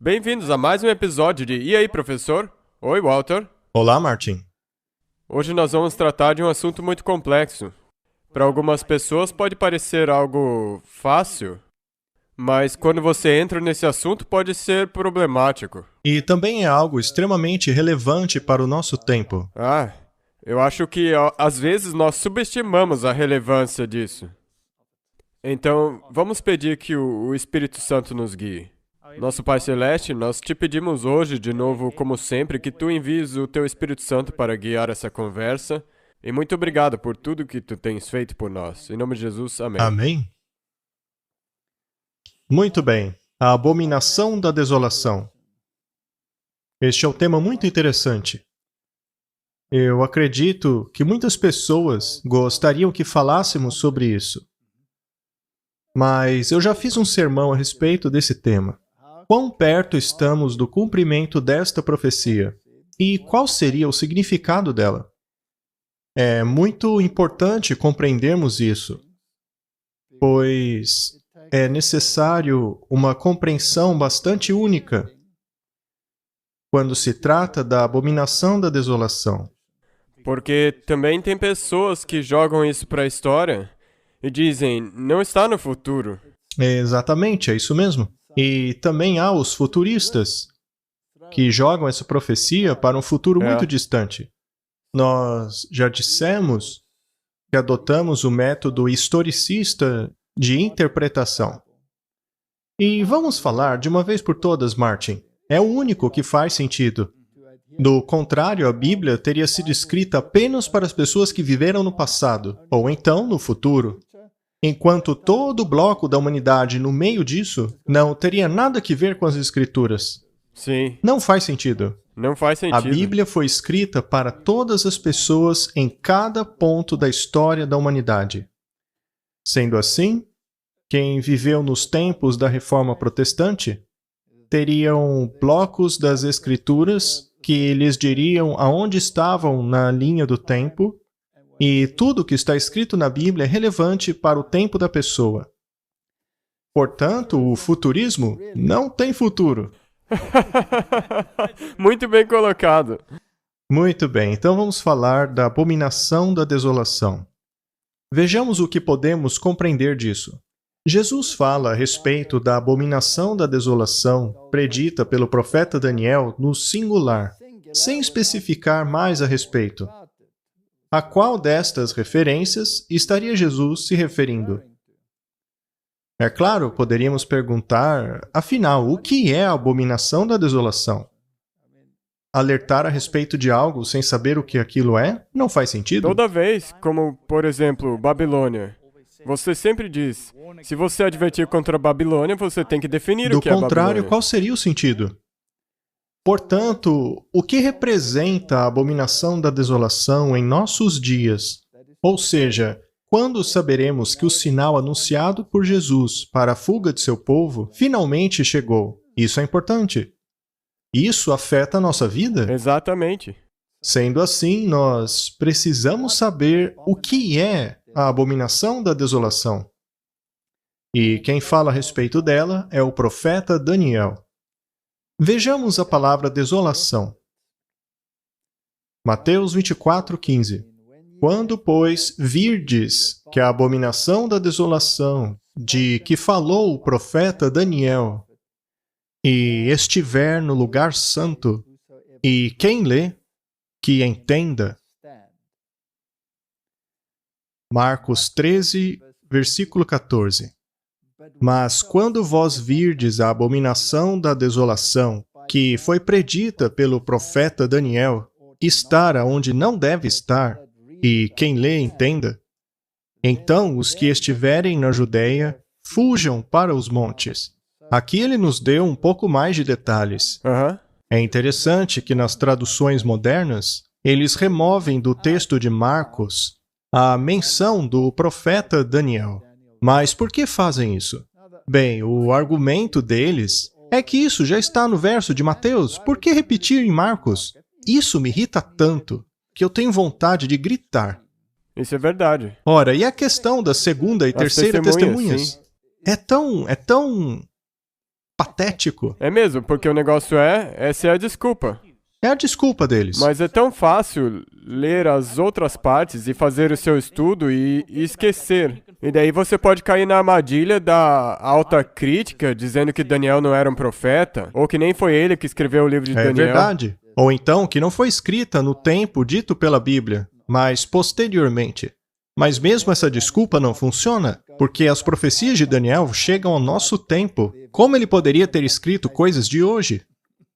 Bem-vindos a mais um episódio de E aí, professor? Oi, Walter. Olá, Martin. Hoje nós vamos tratar de um assunto muito complexo. Para algumas pessoas pode parecer algo fácil, mas quando você entra nesse assunto pode ser problemático. E também é algo extremamente relevante para o nosso tempo. Eu acho que às vezes nós subestimamos a relevância disso. Então, vamos pedir que o Espírito Santo nos guie. Nosso Pai Celeste, nós te pedimos hoje, de novo, como sempre, que tu envies o teu Espírito Santo para guiar essa conversa. E muito obrigado por tudo que tu tens feito por nós. Em nome de Jesus, amém. Amém? Muito bem. A abominação da desolação. Este é um tema muito interessante. Eu acredito que muitas pessoas gostariam que falássemos sobre isso. Mas eu já fiz um sermão a respeito desse tema. Quão perto estamos do cumprimento desta profecia? E qual seria o significado dela? É muito importante compreendermos isso, pois é necessário uma compreensão bastante única quando se trata da abominação da desolação. Porque também tem pessoas que jogam isso para a história e dizem, não está no futuro. Exatamente, é isso mesmo. E também há os futuristas, que jogam essa profecia para um futuro muito distante. Nós já dissemos que adotamos o método historicista de interpretação. E vamos falar de uma vez por todas, Martin. É o único que faz sentido. Do contrário, a Bíblia teria sido escrita apenas para as pessoas que viveram no passado, ou então no futuro. Enquanto todo o bloco da humanidade no meio disso não teria nada que ver com as Escrituras. Sim. Não faz sentido. Não faz sentido. A Bíblia foi escrita para todas as pessoas em cada ponto da história da humanidade. Sendo assim, quem viveu nos tempos da Reforma Protestante teriam blocos das Escrituras que lhes diriam aonde estavam na linha do tempo, e tudo que está escrito na Bíblia é relevante para o tempo da pessoa. Portanto, o futurismo não tem futuro. Muito bem colocado. Muito bem, então vamos falar da abominação da desolação. Vejamos o que podemos compreender disso. Jesus fala a respeito da abominação da desolação predita pelo profeta Daniel no singular, sem especificar mais a respeito. A qual destas referências estaria Jesus se referindo? É claro, poderíamos perguntar, afinal, o que é a abominação da desolação? Alertar a respeito de algo sem saber o que aquilo é não faz sentido? Toda vez, como, por exemplo, Babilônia, você sempre diz, se você advertir contra a Babilônia, você tem que definir o que é a Babilônia. Do contrário, qual seria o sentido? Portanto, o que representa a abominação da desolação em nossos dias? Ou seja, quando saberemos que o sinal anunciado por Jesus para a fuga de seu povo finalmente chegou? Isso é importante. Isso afeta a nossa vida? Exatamente. Sendo assim, nós precisamos saber o que é a abominação da desolação. E quem fala a respeito dela é o profeta Daniel. Vejamos a palavra desolação. Mateus 24:15. Quando, pois, virdes que a abominação da desolação, de que falou o profeta Daniel, e estiver no lugar santo, e quem lê, que entenda. Marcos 13, versículo 14. Mas quando vós virdes a abominação da desolação, que foi predita pelo profeta Daniel, estar aonde não deve estar, e quem lê entenda, então os que estiverem na Judéia, fujam para os montes. Aqui ele nos deu um pouco mais de detalhes. É interessante que nas traduções modernas, eles removem do texto de Marcos a menção do profeta Daniel. Mas por que fazem isso? Bem, o argumento deles é que isso já está no verso de Mateus. Por que repetir em Marcos? Isso me irrita tanto que eu tenho vontade de gritar. Isso é verdade. Ora, e a questão da segunda e terceira testemunhas? Sim. É tão patético. É mesmo, porque o negócio essa é a desculpa. É a desculpa deles. Mas é tão fácil ler as outras partes e fazer o seu estudo e esquecer. E daí você pode cair na armadilha da alta crítica, dizendo que Daniel não era um profeta, ou que nem foi ele que escreveu o livro de É Daniel. verdade. Ou então que não foi escrita no tempo dito pela Bíblia, mas posteriormente. Mas mesmo essa desculpa não funciona, porque as profecias de Daniel chegam ao nosso tempo. Como ele poderia ter escrito coisas de hoje?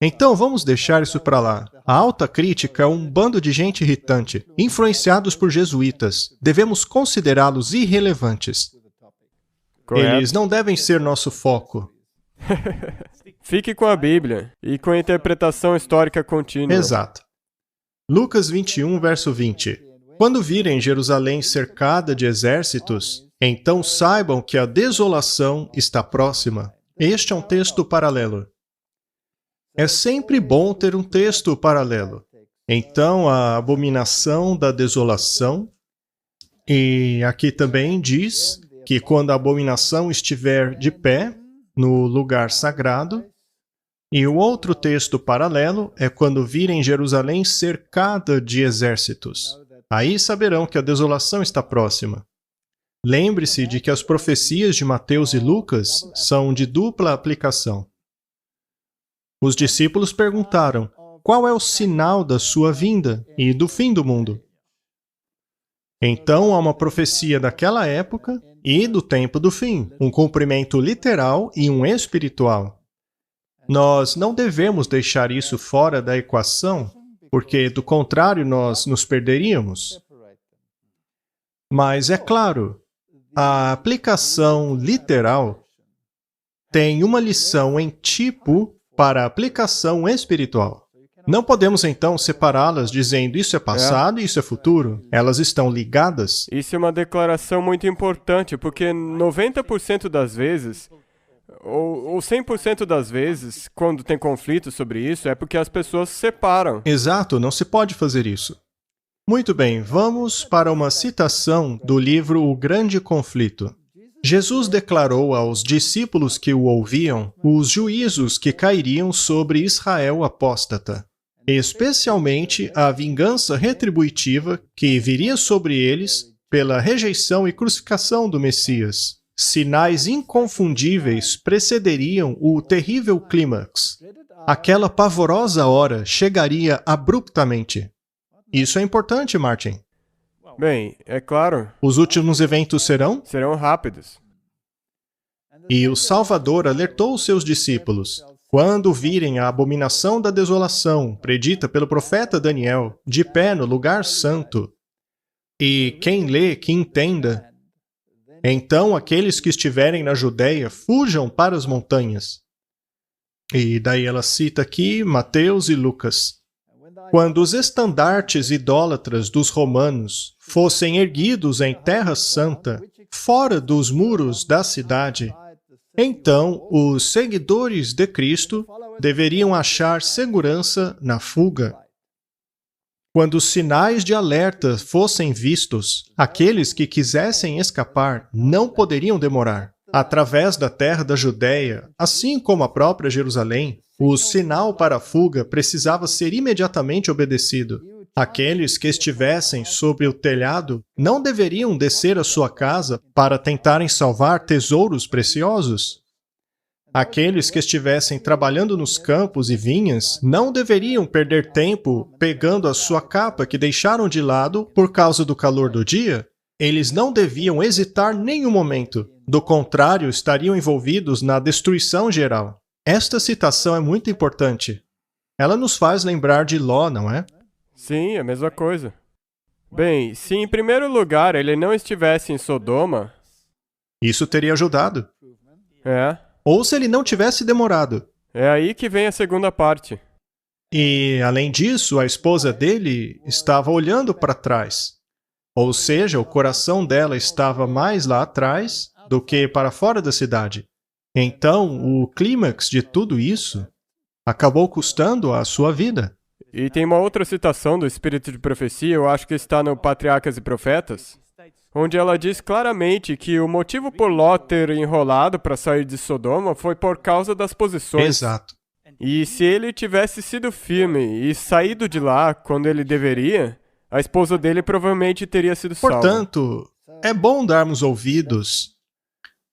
Então vamos deixar isso para lá. A alta crítica é um bando de gente irritante, influenciados por jesuítas. Devemos considerá-los irrelevantes. Correto? Eles não devem ser nosso foco. Fique com a Bíblia e com a interpretação histórica contínua. Exato. Lucas 21, verso 20. Quando virem Jerusalém cercada de exércitos, então saibam que a desolação está próxima. Este é um texto paralelo. É sempre bom ter um texto paralelo. Então, a abominação da desolação, e aqui também diz que quando a abominação estiver de pé no lugar sagrado, e o outro texto paralelo é quando virem Jerusalém cercada de exércitos. Aí saberão que a desolação está próxima. Lembre-se de que as profecias de Mateus e Lucas são de dupla aplicação. Os discípulos perguntaram: qual é o sinal da sua vinda e do fim do mundo? Então há uma profecia daquela época e do tempo do fim, um cumprimento literal e um espiritual. Nós não devemos deixar isso fora da equação, porque do contrário nós nos perderíamos. Mas é claro, a aplicação literal tem uma lição em tipo para a aplicação espiritual. Não podemos então separá-las dizendo isso é passado e isso é futuro. Elas estão ligadas. Isso é uma declaração muito importante, porque 90% das vezes, ou 100% das vezes, quando tem conflito sobre isso, é porque as pessoas se separam. Exato, não se pode fazer isso. Muito bem, vamos para uma citação do livro O Grande Conflito. Jesus declarou aos discípulos que o ouviam os juízos que cairiam sobre Israel apóstata, especialmente a vingança retributiva que viria sobre eles pela rejeição e crucificação do Messias. Sinais inconfundíveis precederiam o terrível clímax. Aquela pavorosa hora chegaria abruptamente. Isso é importante, Martin. Bem, é claro, Os últimos eventos serão? serão rápidos. E o Salvador alertou os seus discípulos: quando virem a abominação da desolação, predita pelo profeta Daniel, de pé no lugar santo, e quem lê, que entenda, então aqueles que estiverem na Judéia fujam para as montanhas. E daí ela cita aqui Mateus e Lucas. Quando os estandartes idólatras dos romanos fossem erguidos em terra santa, fora dos muros da cidade, então os seguidores de Cristo deveriam achar segurança na fuga. Quando os sinais de alerta fossem vistos, aqueles que quisessem escapar não poderiam demorar. Através da terra da Judéia, assim como a própria Jerusalém, o sinal para a fuga precisava ser imediatamente obedecido. Aqueles que estivessem sob o telhado não deveriam descer à sua casa para tentarem salvar tesouros preciosos. Aqueles que estivessem trabalhando nos campos e vinhas não deveriam perder tempo pegando a sua capa que deixaram de lado por causa do calor do dia. Eles não deviam hesitar nenhum momento. Do contrário, estariam envolvidos na destruição geral. Esta citação é muito importante. Ela nos faz lembrar de Ló, não é? Sim, é a mesma coisa. Bem, se em primeiro lugar ele não estivesse em Sodoma, Isso teria ajudado. Ou se ele não tivesse demorado. é aí que vem a segunda parte. E, além disso, a esposa dele estava olhando para trás. Ou seja, o coração dela estava mais lá atrás do que para fora da cidade. Então, o clímax de tudo isso acabou custando a sua vida. E tem uma outra citação do Espírito de Profecia, eu acho que está no Patriarcas e Profetas, onde ela diz claramente que o motivo por Ló ter enrolado para sair de Sodoma foi por causa das posições. Exato. E se ele tivesse sido firme e saído de lá quando ele deveria, a esposa dele provavelmente teria sido salva. Portanto, é bom darmos ouvidos.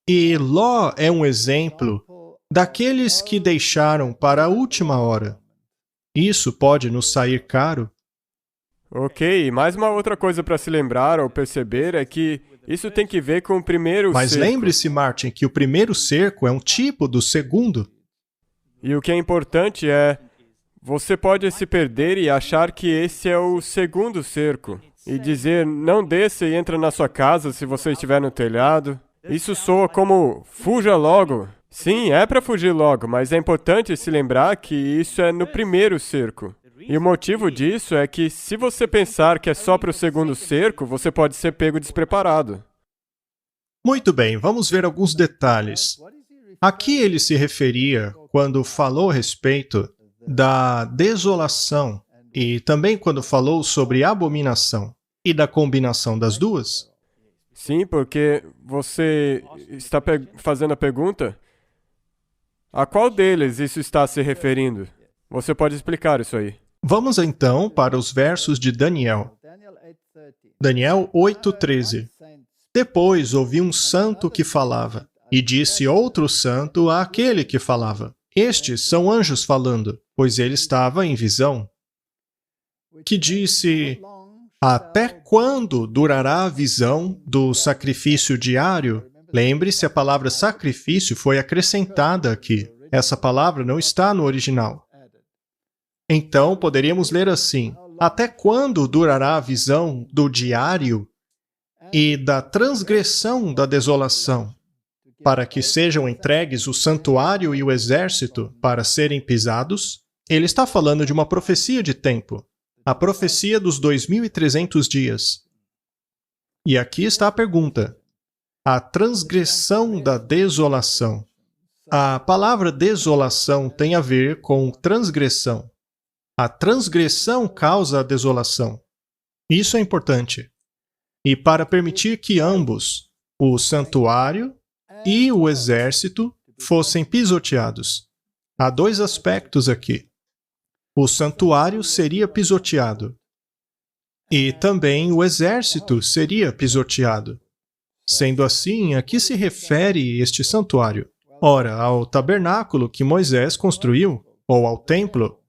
E Ló é um exemplo daqueles que deixaram para a última hora. Isso pode nos sair caro. Ok, mais uma outra coisa para se lembrar ou perceber é que isso tem que ver com o primeiro Mas cerco. lembre-se, Martin, que o primeiro cerco é um tipo do segundo. E o que é importante é, você pode se perder e achar que esse é o segundo cerco. E dizer, não desça e entra na sua casa se você estiver no telhado. Isso soa como, fuja logo. Sim, é para fugir logo, mas é importante se lembrar que isso é no primeiro cerco. E o motivo disso é que, se você pensar que é só para o segundo cerco, você pode ser pego despreparado. Muito bem, vamos ver alguns detalhes. A que ele se referia quando falou a respeito da desolação e também quando falou sobre abominação e da combinação das duas? Sim, porque você está fazendo a pergunta, a qual deles isso está se referindo? Você pode explicar isso aí. Vamos então para os versos de Daniel. Daniel 8:13. Depois ouvi um santo que falava, e disse outro santo àquele que falava. Estes são anjos falando, pois ele estava em visão. Que disse, até quando durará a visão do sacrifício diário? Lembre-se, a palavra sacrifício foi acrescentada aqui. Essa palavra não está no original. Então, poderíamos ler assim, até quando durará a visão do diário e da transgressão da desolação, para que sejam entregues o santuário e o exército para serem pisados? Ele está falando de uma profecia de tempo, a profecia dos 2.300 dias. E aqui está a pergunta, a transgressão da desolação. A palavra desolação tem a ver com transgressão. A transgressão causa a desolação. Isso é importante. E para permitir que ambos, o santuário e o exército, fossem pisoteados. Há dois aspectos aqui. O santuário seria pisoteado. E também o exército seria pisoteado. Sendo assim, a que se refere este santuário? Ora, ao tabernáculo que Moisés construiu, ou ao templo.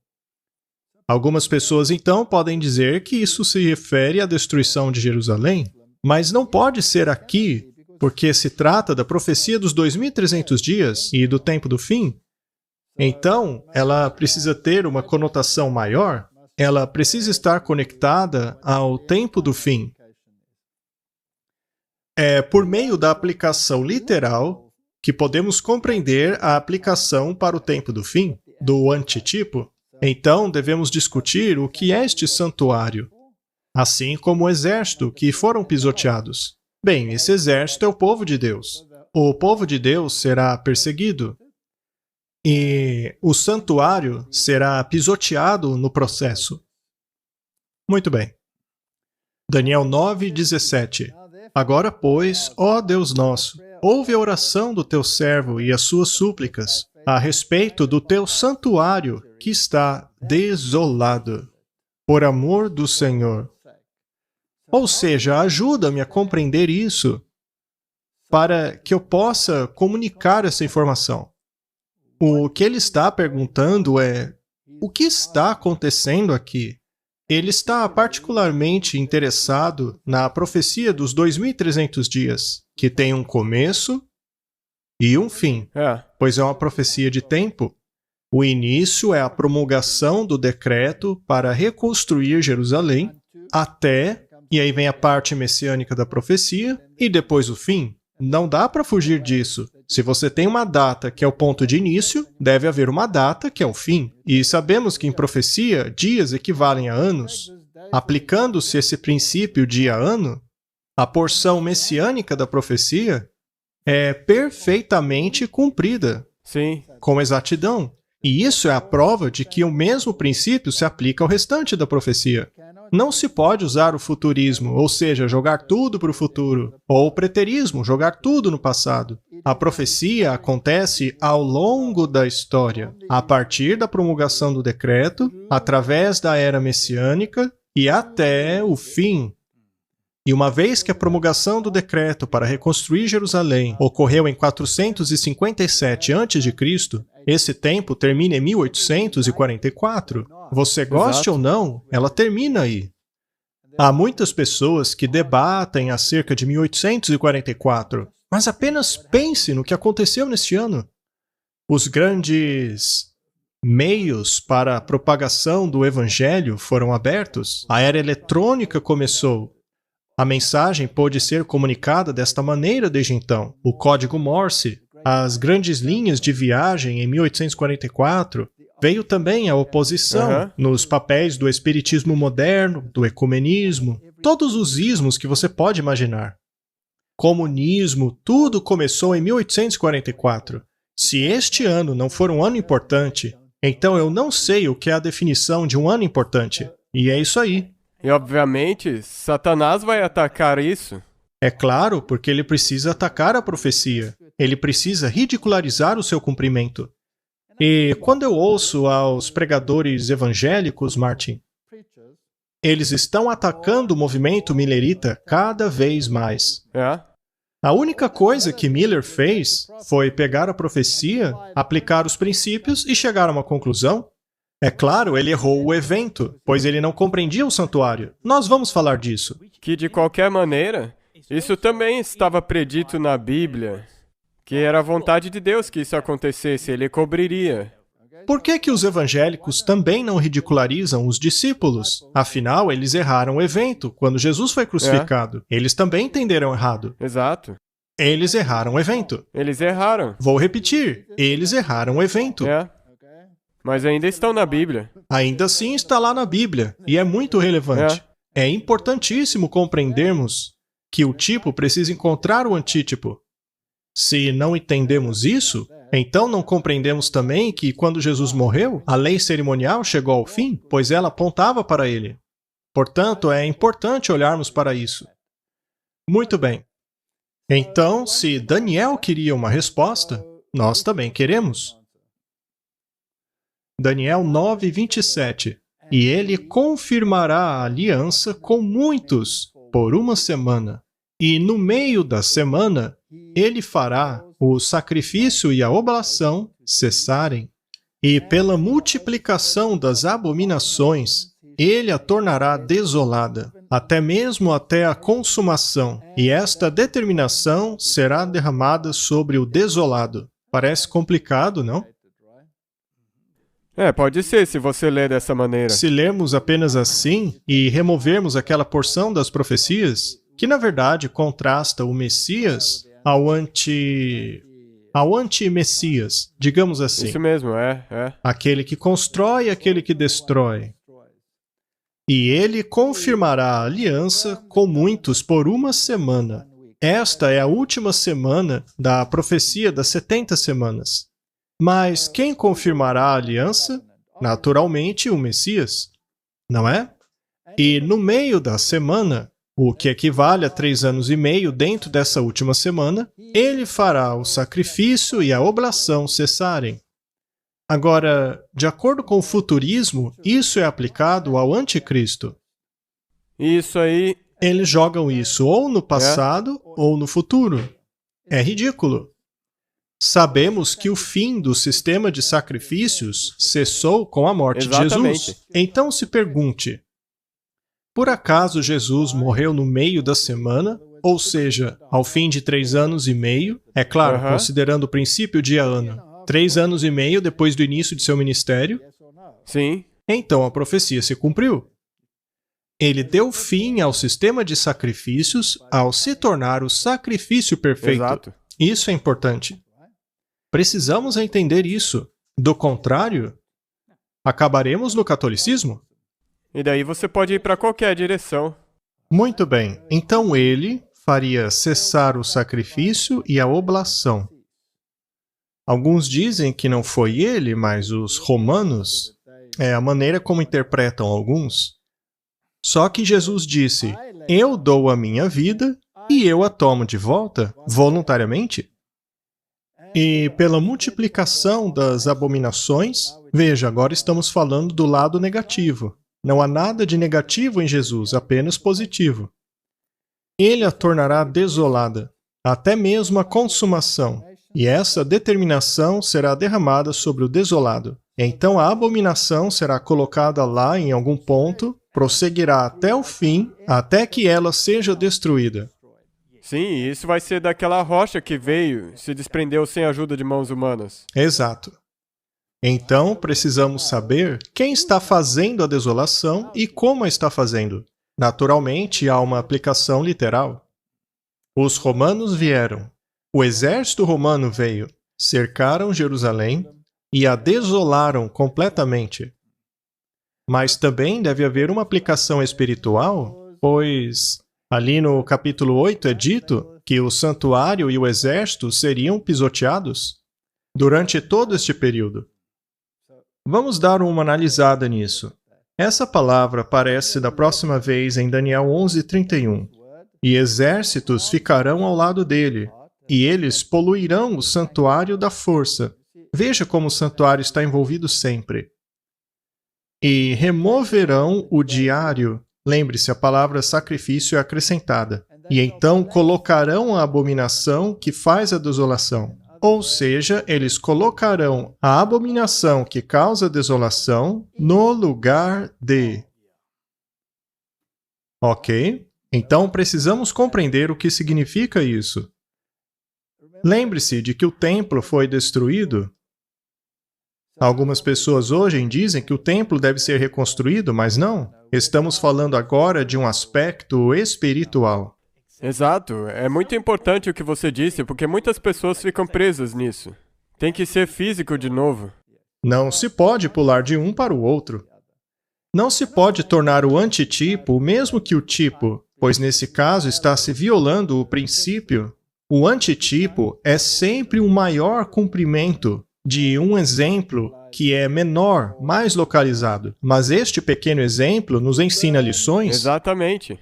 Algumas pessoas, então, podem dizer que isso se refere à destruição de Jerusalém, mas não pode ser aqui, porque se trata da profecia dos 2.300 dias e do tempo do fim. Então, ela precisa ter uma conotação maior, ela precisa estar conectada ao tempo do fim. É por meio da aplicação literal que podemos compreender a aplicação para o tempo do fim, do antitipo. Então, devemos discutir o que é este santuário, assim como o exército que foram pisoteados. Bem, esse exército é o povo de Deus. O povo de Deus será perseguido e o santuário será pisoteado no processo. Muito bem. Daniel 9:17. Agora, pois, ó Deus nosso, ouve a oração do teu servo e as suas súplicas a respeito do teu santuário que está desolado, por amor do Senhor. Ou seja, ajuda-me a compreender isso, para que eu possa comunicar essa informação. O que ele está perguntando é, o que está acontecendo aqui? Ele está particularmente interessado na profecia dos 2.300 dias, que tem um começo e um fim, pois é uma profecia de tempo. O início é a promulgação do decreto para reconstruir Jerusalém, até, e aí vem a parte messiânica da profecia, e depois o fim. Não dá para fugir disso. Se você tem uma data que é o ponto de início, deve haver uma data que é o fim. E sabemos que em profecia, dias equivalem a anos. Aplicando-se esse princípio dia-ano, a porção messiânica da profecia é perfeitamente cumprida. Sim. Com exatidão. E isso é a prova de que o mesmo princípio se aplica ao restante da profecia. Não se pode usar o futurismo, ou seja, jogar tudo para o futuro, ou o preterismo, jogar tudo no passado. A profecia acontece ao longo da história, a partir da promulgação do decreto, através da era messiânica e até o fim. E uma vez que a promulgação do decreto para reconstruir Jerusalém ocorreu em 457 a.C., esse tempo termina em 1844. Você goste ou não, ela termina aí. Há muitas pessoas que debatem acerca de 1844, mas apenas pense no que aconteceu neste ano. Os grandes meios para a propagação do Evangelho foram abertos, a era eletrônica começou. A mensagem pôde ser comunicada desta maneira desde então. O código Morse, as grandes linhas de viagem em 1844, veio também a oposição nos papéis do espiritismo moderno, do ecumenismo, todos os ismos que você pode imaginar. Comunismo, tudo começou em 1844. Se este ano não for um ano importante, então eu não sei o que é a definição de um ano importante. E é isso aí. E, obviamente, Satanás vai atacar isso. É claro, porque ele precisa atacar a profecia. Ele precisa ridicularizar o seu cumprimento. E quando eu ouço aos pregadores evangélicos, Martin, eles estão atacando o movimento millerita cada vez mais. A única coisa que Miller fez foi pegar a profecia, aplicar os princípios e chegar a uma conclusão. É claro, ele errou o evento, pois ele não compreendia o santuário. Nós vamos falar disso. Que, de qualquer maneira, isso também estava predito na Bíblia, que era a vontade de Deus que isso acontecesse, ele cobriria. Por que os evangélicos também não ridicularizam os discípulos? Afinal, eles erraram o evento, quando Jesus foi crucificado. Eles também entenderam errado. Exato. Eles erraram o evento. Eles erraram. Vou repetir, eles erraram o evento. Mas ainda estão na Bíblia. Ainda assim está lá na Bíblia, e é muito relevante. É importantíssimo compreendermos que o tipo precisa encontrar o antítipo. Se não entendemos isso, então não compreendemos também que quando Jesus morreu, a lei cerimonial chegou ao fim, pois ela apontava para ele. Portanto, é importante olharmos para isso. Muito bem. Então, se Daniel queria uma resposta, nós também queremos. Daniel 9:27. E ele confirmará a aliança com muitos por uma semana. E no meio da semana, ele fará o sacrifício e a oblação cessarem. E pela multiplicação das abominações, ele a tornará desolada, até mesmo até a consumação. E esta determinação será derramada sobre o desolado. Parece complicado, não? Pode ser, se você ler dessa maneira. Se lermos apenas assim e removermos aquela porção das profecias, que na verdade contrasta o Messias ao anti-Messias, digamos assim. Isso mesmo, Aquele que constrói e aquele que destrói. E ele confirmará a aliança com muitos por uma semana. Esta é a última semana da profecia das 70 semanas. Mas quem confirmará a aliança? Naturalmente, o Messias, não é? E no meio da semana, o que equivale a 3 anos e meio dentro dessa última semana, ele fará o sacrifício e a oblação cessarem. Agora, de acordo com o futurismo, isso é aplicado ao anticristo. Isso aí... Eles jogam isso ou no passado ou no futuro. É ridículo. Sabemos que o fim do sistema de sacrifícios cessou com a morte de Jesus. Então se pergunte, por acaso Jesus morreu no meio da semana, ou seja, ao fim de 3 anos e meio? É claro, considerando o princípio dia-ano. 3 anos e meio depois do início de seu ministério? Sim. Então a profecia se cumpriu. Ele deu fim ao sistema de sacrifícios ao se tornar o sacrifício perfeito. Exato. Isso é importante. Precisamos entender isso. Do contrário, acabaremos no catolicismo. E daí você pode ir para qualquer direção. Muito bem. Então ele faria cessar o sacrifício e a oblação. Alguns dizem que não foi ele, mas os romanos, é a maneira como interpretam alguns, Só que Jesus disse, eu dou a minha vida e eu a tomo de volta, voluntariamente. E pela multiplicação das abominações, veja, agora estamos falando do lado negativo. Não há nada de negativo em Jesus, apenas positivo. Ele a tornará desolada, até mesmo a consumação, e essa determinação será derramada sobre o desolado. Então a abominação será colocada lá em algum ponto, prosseguirá até o fim, até que ela seja destruída. Sim, isso vai ser daquela rocha que veio, se desprendeu sem a ajuda de mãos humanas. Exato. Então, precisamos saber quem está fazendo a desolação e como a está fazendo. Naturalmente, há uma aplicação literal. Os romanos vieram. O exército romano veio, cercaram Jerusalém e a desolaram completamente. Mas também deve haver uma aplicação espiritual, pois ali no capítulo 8 é dito que o santuário e o exército seriam pisoteados durante todo este período. Vamos dar uma analisada nisso. Essa palavra aparece da próxima vez em Daniel 11:31. E exércitos ficarão ao lado dele, e eles poluirão o santuário da força. Veja como o santuário está envolvido sempre. E removerão o diário. Lembre-se, a palavra sacrifício é acrescentada. E então colocarão a abominação que faz a desolação. Ou seja, eles colocarão a abominação que causa desolação no lugar de. Ok? Então precisamos compreender o que significa isso. Lembre-se de que o templo foi destruído. Algumas pessoas hoje dizem que o templo deve ser reconstruído, mas não. Estamos falando agora de um aspecto espiritual. Exato, é muito importante o que você disse, porque muitas pessoas ficam presas nisso. Tem que ser físico de novo. Não se pode pular de um para o outro. Não se pode tornar o antitipo o mesmo que o tipo, pois nesse caso está se violando o princípio. O antitipo é sempre um maior cumprimento de um exemplo que é menor, mais localizado. Mas este pequeno exemplo nos ensina lições. Exatamente.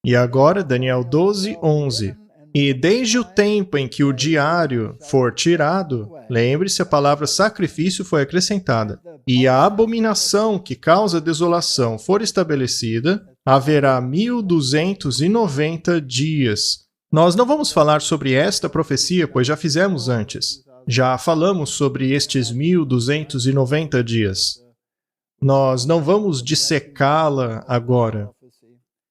E agora, Daniel 12:11. E desde o tempo em que o diário for tirado, lembre-se, a palavra sacrifício foi acrescentada, e a abominação que causa desolação for estabelecida, haverá 1290 dias. Nós não vamos falar sobre esta profecia, pois já fizemos antes. Já falamos sobre estes 1290 dias. Nós não vamos dissecá-la agora,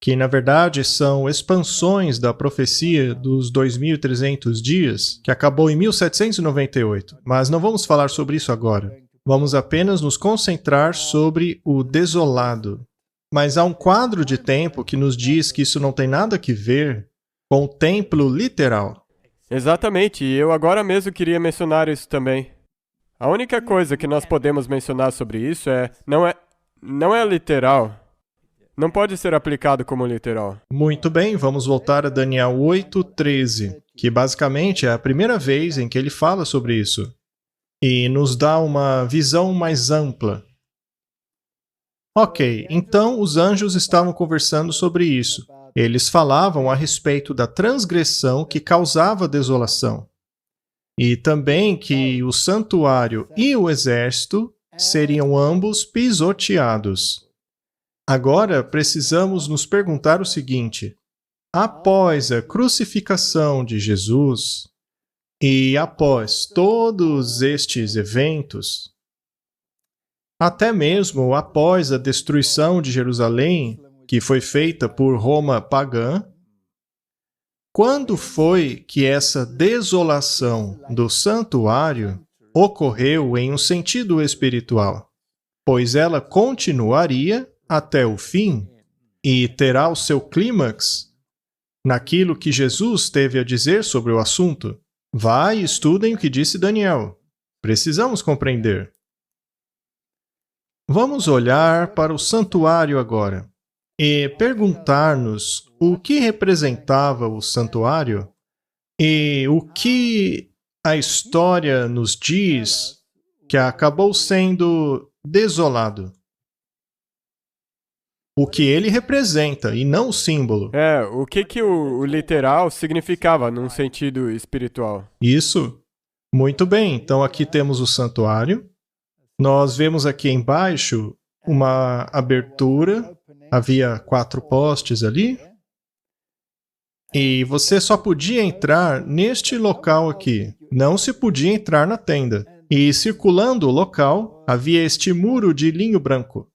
que na verdade são expansões da profecia dos 2.300 dias, que acabou em 1798. Mas não vamos falar sobre isso agora. Vamos apenas nos concentrar sobre o desolado. Mas há um quadro de tempo que nos diz que isso não tem nada a ver com o templo literal. Exatamente, e eu agora mesmo queria mencionar isso também. A única coisa que nós podemos mencionar sobre isso não é literal. Não pode ser aplicado como literal. Muito bem, vamos voltar a Daniel 8:13, que basicamente é a primeira vez em que ele fala sobre isso. E nos dá uma visão mais ampla. Ok, então os anjos estavam conversando sobre isso. Eles falavam a respeito da transgressão que causava desolação. E também que o santuário e o exército seriam ambos pisoteados. Agora, precisamos nos perguntar o seguinte: após a crucificação de Jesus e após todos estes eventos, até mesmo após a destruição de Jerusalém, que foi feita por Roma pagã, quando foi que essa desolação do santuário ocorreu em um sentido espiritual? Pois ela continuaria até o fim e terá o seu clímax naquilo que Jesus teve a dizer sobre o assunto. Vá e estudem o que disse Daniel. Precisamos compreender. Vamos olhar para o santuário agora e perguntar-nos o que representava o santuário e o que a história nos diz que acabou sendo desolado. o que ele representa e não o símbolo. O que o literal significava num sentido espiritual? Isso. Muito bem. Então aqui temos o santuário. Nós vemos aqui embaixo uma abertura. Havia 4 postes ali. E você só podia entrar neste local aqui. Não se podia entrar na tenda. E circulando o local, havia este muro de linho branco.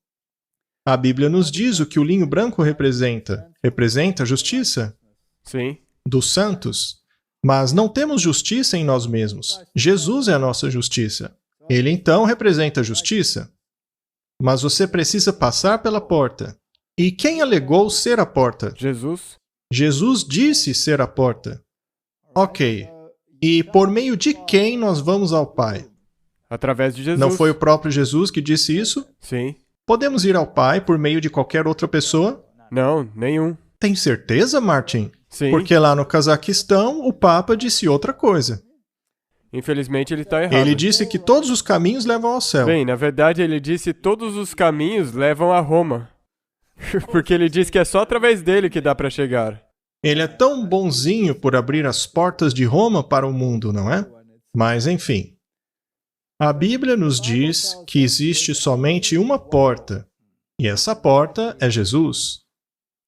A Bíblia nos diz o que o linho branco representa. Representa a justiça Sim. dos santos. Mas não temos justiça em nós mesmos. Jesus é a nossa justiça. Ele então representa a justiça. Mas você precisa passar pela porta. E quem alegou ser a porta? Jesus. Jesus disse ser a porta. Ok. E por meio de quem nós vamos ao Pai? Através de Jesus. Não foi o próprio Jesus que disse isso? Sim. Podemos ir ao Pai por meio de qualquer outra pessoa? Não, nenhum. Tem certeza, Martin? Sim. Porque lá no Cazaquistão, o Papa disse outra coisa. Infelizmente ele está errado. Ele disse que todos os caminhos levam ao céu. Bem, na verdade ele disse todos os caminhos levam a Roma. Porque ele disse que é só através dele que dá para chegar. Ele é tão bonzinho por abrir as portas de Roma para o mundo, não é? Mas, enfim. A Bíblia nos diz que existe somente uma porta, e essa porta é Jesus.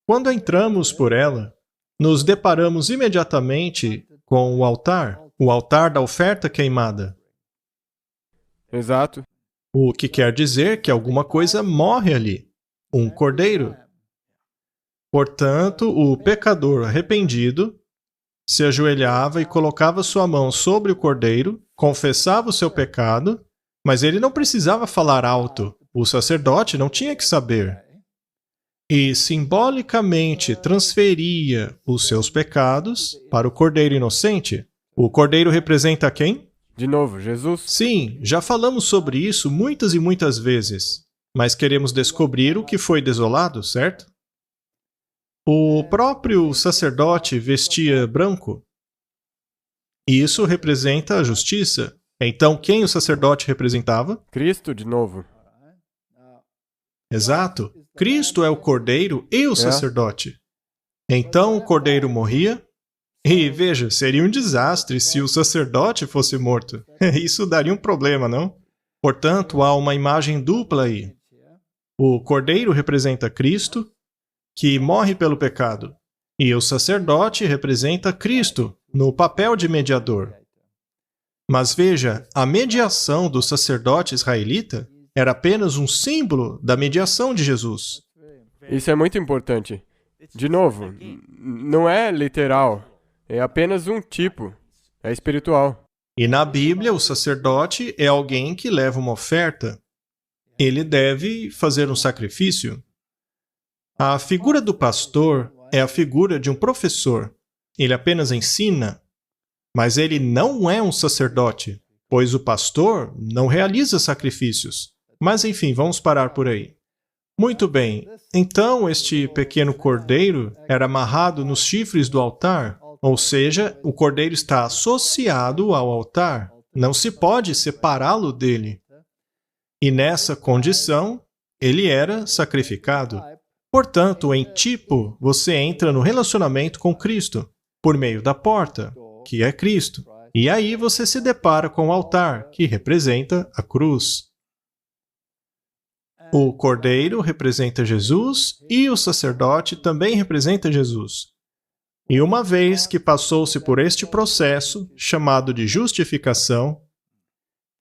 Quando entramos por ela, nos deparamos imediatamente com o altar da oferta queimada. Exato. O que quer dizer que alguma coisa morre ali. Um cordeiro. Portanto, o pecador arrependido se ajoelhava e colocava sua mão sobre o cordeiro, confessava o seu pecado, mas ele não precisava falar alto. O sacerdote não tinha que saber. E simbolicamente transferia os seus pecados para o cordeiro inocente. O cordeiro representa quem? De novo, Jesus? Sim, já falamos sobre isso muitas e muitas vezes. Mas queremos descobrir o que foi desolado, certo? O próprio sacerdote vestia branco. E isso representa a justiça. Então, quem o sacerdote representava? Cristo, de novo. Exato. Cristo é o cordeiro e o sacerdote. Então, o cordeiro morria. E veja, seria um desastre se o sacerdote fosse morto. Isso daria um problema, não? Portanto, há uma imagem dupla aí. O cordeiro representa Cristo, que morre pelo pecado, e o sacerdote representa Cristo, no papel de mediador. Mas veja, a mediação do sacerdote israelita era apenas um símbolo da mediação de Jesus. Isso é muito importante. De novo, não é literal, é apenas um tipo, é espiritual. E na Bíblia, o sacerdote é alguém que leva uma oferta. Ele deve fazer um sacrifício. A figura do pastor é a figura de um professor. Ele apenas ensina, mas ele não é um sacerdote, pois o pastor não realiza sacrifícios. Mas enfim, vamos parar por aí. Muito bem, então este pequeno cordeiro era amarrado nos chifres do altar, ou seja, o cordeiro está associado ao altar. Não se pode separá-lo dele. E nessa condição, ele era sacrificado. Portanto, em tipo, você entra no relacionamento com Cristo, por meio da porta, que é Cristo. E aí você se depara com o altar, que representa a cruz. O cordeiro representa Jesus e o sacerdote também representa Jesus. E uma vez que passou-se por este processo, chamado de justificação,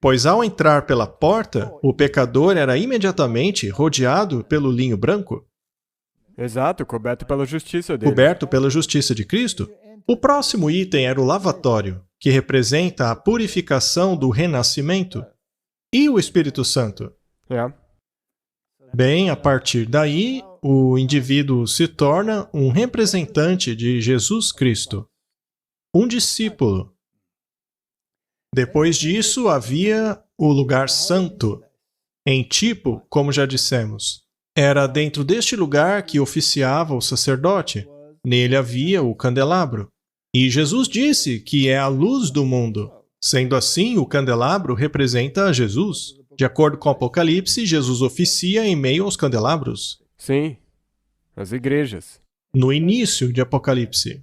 pois ao entrar pela porta, o pecador era imediatamente rodeado pelo linho branco. Exato, coberto pela justiça dele. Coberto pela justiça de Cristo. O próximo item era o lavatório, que representa a purificação do renascimento. E o Espírito Santo? Bem, a partir daí, o indivíduo se torna um representante de Jesus Cristo, um discípulo. Depois disso, havia o lugar santo. Em tipo, como já dissemos, era dentro deste lugar que oficiava o sacerdote. Nele havia o candelabro. E Jesus disse que é a luz do mundo. Sendo assim, o candelabro representa a Jesus. De acordo com Apocalipse, Jesus oficia em meio aos candelabros. Sim. As igrejas. No início de Apocalipse.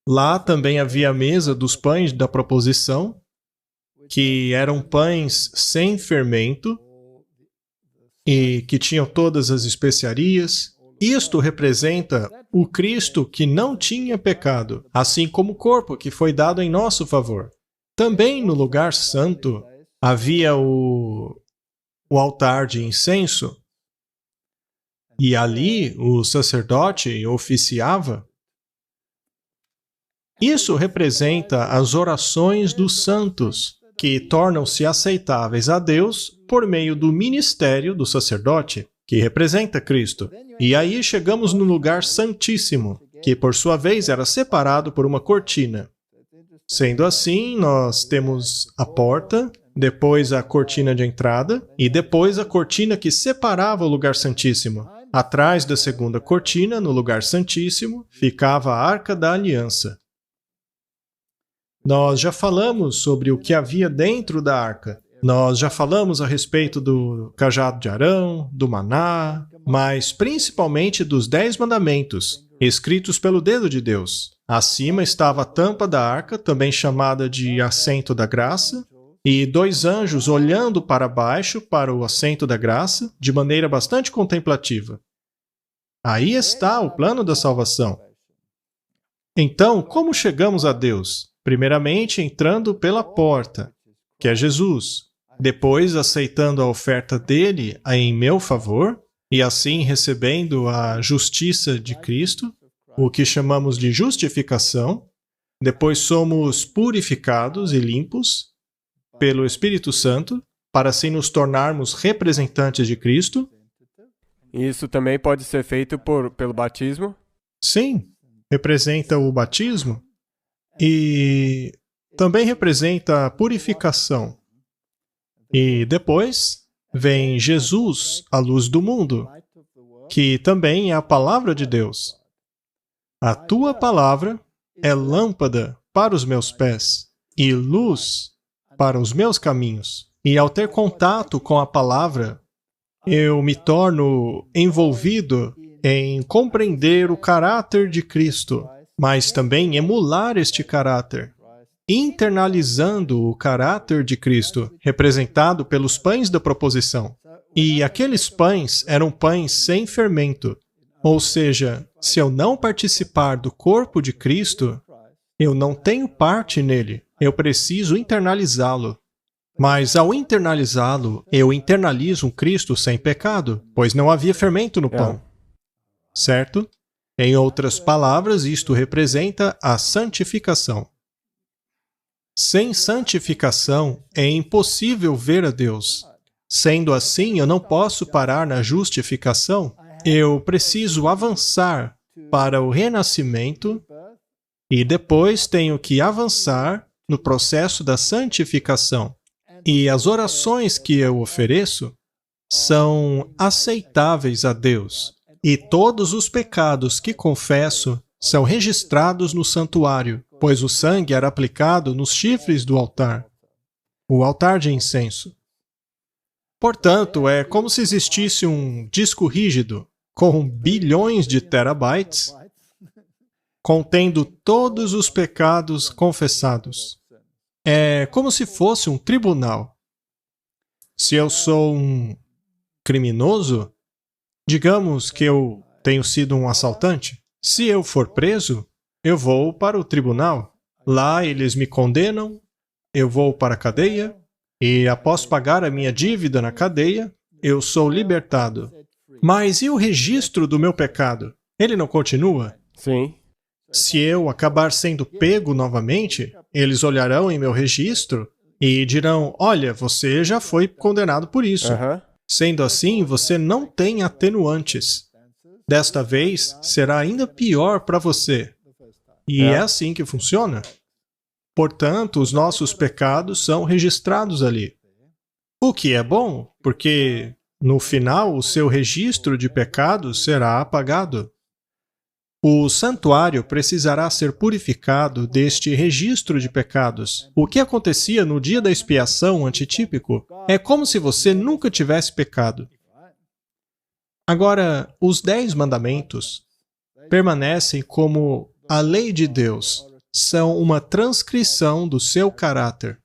Lá também havia a mesa dos pães da proposição, que eram pães sem fermento e que tinham todas as especiarias. Isto representa o Cristo que não tinha pecado, assim como o corpo que foi dado em nosso favor. Também no lugar santo havia o altar de incenso, e ali o sacerdote oficiava. Isso representa as orações dos santos, que tornam-se aceitáveis a Deus por meio do ministério do sacerdote, que representa Cristo. E aí chegamos no lugar santíssimo, que por sua vez era separado por uma cortina. Sendo assim, nós temos a porta, depois a cortina de entrada e depois a cortina que separava o lugar santíssimo. Atrás da segunda cortina, no lugar santíssimo, ficava a Arca da Aliança. Nós já falamos sobre o que havia dentro da arca. Nós já falamos a respeito do cajado de Arão, do maná, mas principalmente dos 10 mandamentos, escritos pelo dedo de Deus. Acima estava a tampa da arca, também chamada de assento da graça, e 2 anjos olhando para baixo, para o assento da graça, de maneira bastante contemplativa. Aí está o plano da salvação. Então, como chegamos a Deus? Primeiramente, entrando pela porta, que é Jesus. Depois, aceitando a oferta dele em meu favor, e assim recebendo a justiça de Cristo, o que chamamos de justificação. Depois somos purificados e limpos pelo Espírito Santo, para assim nos tornarmos representantes de Cristo. Isso também pode ser feito pelo batismo? Sim, representa o batismo. E também representa a purificação. E depois vem Jesus, a luz do mundo, que também é a palavra de Deus. A tua palavra é lâmpada para os meus pés e luz para os meus caminhos. E ao ter contato com a palavra, eu me torno envolvido em compreender o caráter de Cristo, mas também emular este caráter, internalizando o caráter de Cristo, representado pelos pães da proposição. E aqueles pães eram pães sem fermento, ou seja, se eu não participar do corpo de Cristo, eu não tenho parte nele, eu preciso internalizá-lo. Mas ao internalizá-lo, eu internalizo um Cristo sem pecado, pois não havia fermento no pão. Certo? Em outras palavras, isto representa a santificação. Sem santificação, é impossível ver a Deus. Sendo assim, eu não posso parar na justificação. Eu preciso avançar para o renascimento e depois tenho que avançar no processo da santificação. E as orações que eu ofereço são aceitáveis a Deus. E todos os pecados que confesso são registrados no santuário, pois o sangue era aplicado nos chifres do altar, o altar de incenso. Portanto, é como se existisse um disco rígido com bilhões de terabytes, contendo todos os pecados confessados. É como se fosse um tribunal. Se eu sou um criminoso, digamos que eu tenho sido um assaltante. Se eu for preso, eu vou para o tribunal. Lá eles me condenam, eu vou para a cadeia, e após pagar a minha dívida na cadeia, eu sou libertado. Mas e o registro do meu pecado? Ele não continua? Sim. Se eu acabar sendo pego novamente, eles olharão em meu registro e dirão, olha, você já foi condenado por isso. Sendo assim, você não tem atenuantes. Desta vez, será ainda pior para você. E é assim que funciona. Portanto, os nossos pecados são registrados ali. O que é bom, porque no final o seu registro de pecados será apagado. O santuário precisará ser purificado deste registro de pecados. O que acontecia no dia da expiação antitípico é como se você nunca tivesse pecado. Agora, os 10 mandamentos permanecem como a lei de Deus, são uma transcrição do seu caráter.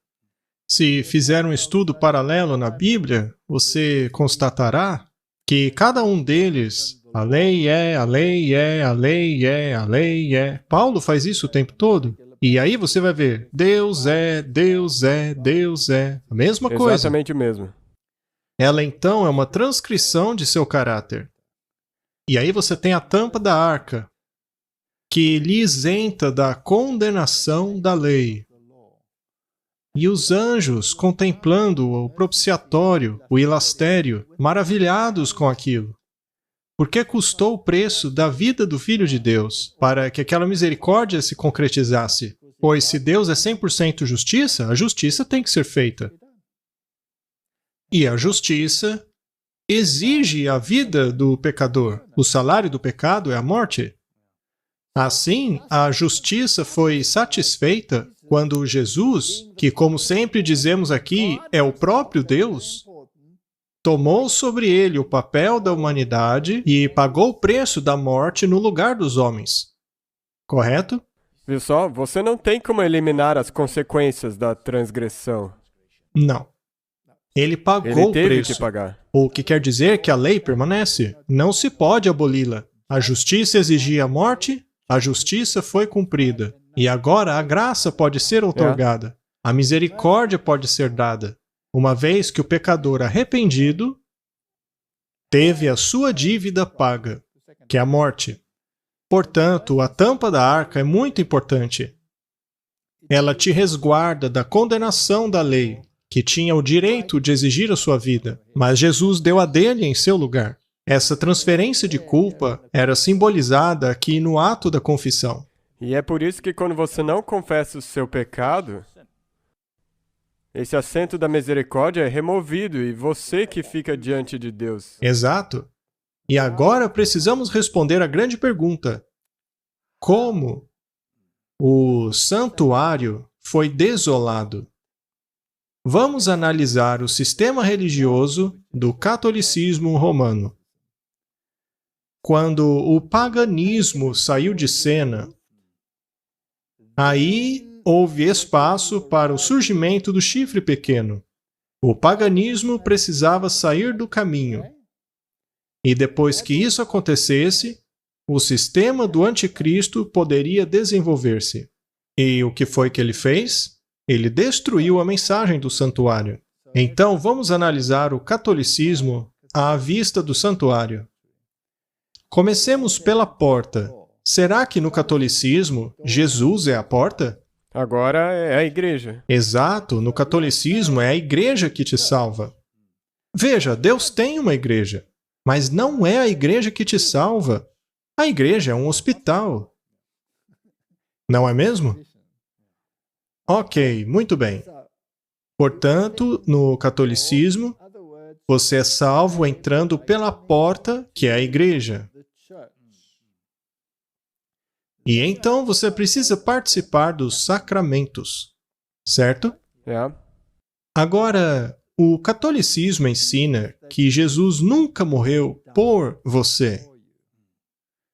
Se fizer um estudo paralelo na Bíblia, você constatará que cada um deles, a lei é, a lei é, a lei é, a lei é. Paulo faz isso o tempo todo. E aí você vai ver, Deus é, Deus é, Deus é. A mesma coisa. Exatamente o mesmo. Ela então é uma transcrição de seu caráter. E aí você tem a tampa da arca, que lhe isenta da condenação da lei. E os anjos contemplando o propiciatório, o ilastério, maravilhados com aquilo. Porque custou o preço da vida do Filho de Deus, para que aquela misericórdia se concretizasse. Pois se Deus é 100% justiça, a justiça tem que ser feita. E a justiça exige a vida do pecador. O salário do pecado é a morte. Assim, a justiça foi satisfeita quando Jesus, que como sempre dizemos aqui, é o próprio Deus, tomou sobre ele o papel da humanidade e pagou o preço da morte no lugar dos homens. Correto? Viu só? Você não tem como eliminar as consequências da transgressão. Não. Ele pagou Ele teve o preço. que pagar. O que quer dizer que a lei permanece. Não se pode aboli-la. A justiça exigia a morte, a justiça foi cumprida. E agora a graça pode ser outorgada. A misericórdia pode ser dada. Uma vez que o pecador arrependido teve a sua dívida paga, que é a morte. Portanto, a tampa da arca é muito importante. Ela te resguarda da condenação da lei, que tinha o direito de exigir a sua vida, mas Jesus deu a dele em seu lugar. Essa transferência de culpa era simbolizada aqui no ato da confissão. E é por isso que quando você não confessa o seu pecado, esse assento da misericórdia é removido e você que fica diante de Deus. Exato. E agora precisamos responder a grande pergunta: como o santuário foi desolado? Vamos analisar o sistema religioso do catolicismo romano. Quando o paganismo saiu de cena, aí houve espaço para o surgimento do chifre pequeno. O paganismo precisava sair do caminho. E depois que isso acontecesse, o sistema do anticristo poderia desenvolver-se. E o que foi que ele fez? Ele destruiu a mensagem do santuário. Então vamos analisar o catolicismo à vista do santuário. Comecemos pela porta. Será que no catolicismo Jesus é a porta? Agora é a igreja. Exato, no catolicismo é a igreja que te salva. Veja, Deus tem uma igreja, mas não é a igreja que te salva. A igreja é um hospital. Não é mesmo? Ok, muito bem. Portanto, no catolicismo, você é salvo entrando pela porta, que é a igreja. E então você precisa participar dos sacramentos, certo? É. Agora, o catolicismo ensina que Jesus nunca morreu por você.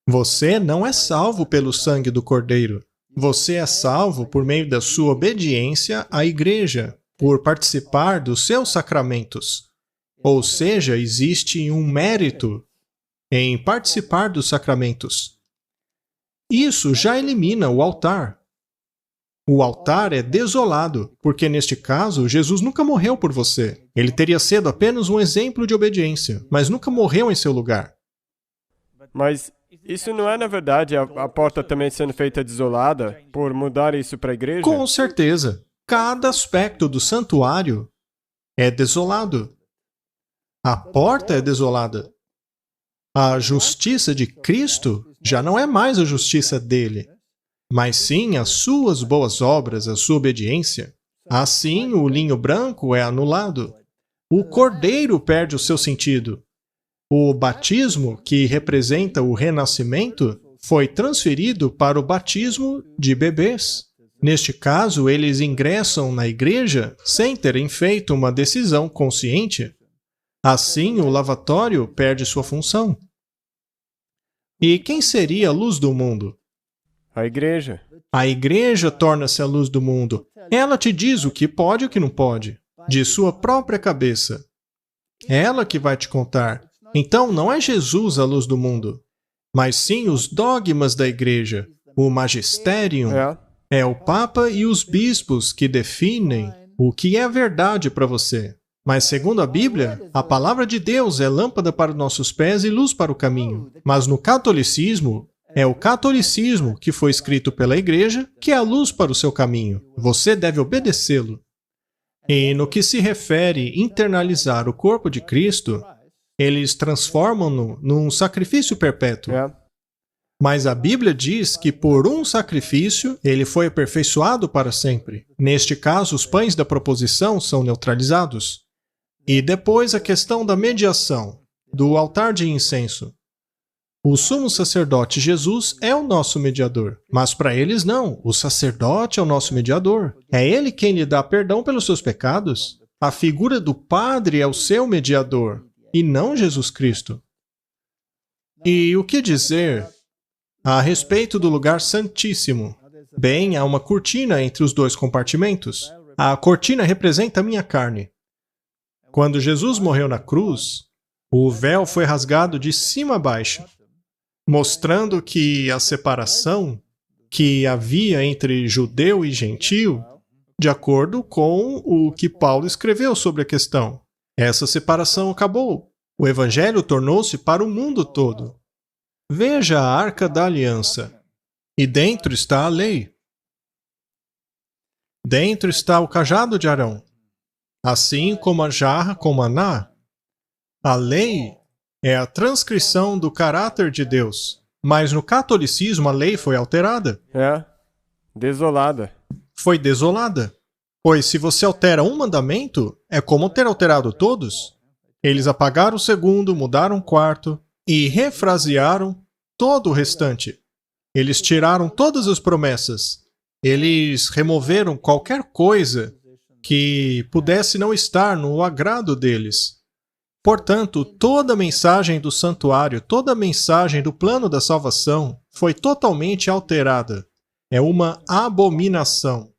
Você não é salvo pelo sangue do Cordeiro. Você é salvo por meio da sua obediência à igreja, por participar dos seus sacramentos. Ou seja, existe um mérito em participar dos sacramentos. Isso já elimina o altar. O altar é desolado, porque neste caso, Jesus nunca morreu por você. Ele teria sido apenas um exemplo de obediência, mas nunca morreu em seu lugar. Mas isso não é, na verdade, a porta também sendo feita desolada por mudar isso para a igreja? Com certeza. Cada aspecto do santuário é desolado. A porta é desolada. A justiça de Cristo já não é mais a justiça dele, mas sim as suas boas obras, a sua obediência. Assim, o linho branco é anulado. O cordeiro perde o seu sentido. O batismo, que representa o renascimento, foi transferido para o batismo de bebês. Neste caso, eles ingressam na igreja sem terem feito uma decisão consciente. Assim, o lavatório perde sua função. E quem seria a luz do mundo? A igreja. A igreja torna-se a luz do mundo. Ela te diz o que pode e o que não pode, de sua própria cabeça. É ela que vai te contar. Então, não é Jesus a luz do mundo, mas sim os dogmas da igreja, o magisterium. É o Papa e os bispos que definem o que é verdade para você. Mas, segundo a Bíblia, a palavra de Deus é lâmpada para os nossos pés e luz para o caminho. Mas no catolicismo, é o catolicismo que foi escrito pela igreja que é a luz para o seu caminho. Você deve obedecê-lo. E no que se refere a internalizar o corpo de Cristo, eles transformam-no num sacrifício perpétuo. Mas a Bíblia diz que por um sacrifício ele foi aperfeiçoado para sempre. Neste caso, os pães da proposição são neutralizados. E depois a questão da mediação, do altar de incenso. O sumo sacerdote Jesus é o nosso mediador, mas para eles não. O sacerdote é o nosso mediador. É ele quem lhe dá perdão pelos seus pecados. A figura do Padre é o seu mediador, e não Jesus Cristo. E o que dizer a respeito do lugar santíssimo? Bem, há uma cortina entre os dois compartimentos. A cortina representa a minha carne. Quando Jesus morreu na cruz, o véu foi rasgado de cima a baixo, mostrando que a separação que havia entre judeu e gentio, de acordo com o que Paulo escreveu sobre a questão. Essa separação acabou. O Evangelho tornou-se para o mundo todo. Veja a Arca da Aliança. E dentro está a lei. Dentro está o cajado de Arão. Assim como a jarra com maná. A lei é a transcrição do caráter de Deus. Mas no catolicismo a lei foi alterada. Desolada. Foi desolada. Pois se você altera um mandamento, é como ter alterado todos. Eles apagaram o segundo, mudaram o quarto e refrasearam todo o restante. Eles tiraram todas as promessas. Eles removeram qualquer coisa que pudesse não estar no agrado deles. Portanto, toda a mensagem do santuário, toda a mensagem do plano da salvação foi totalmente alterada. É uma abominação.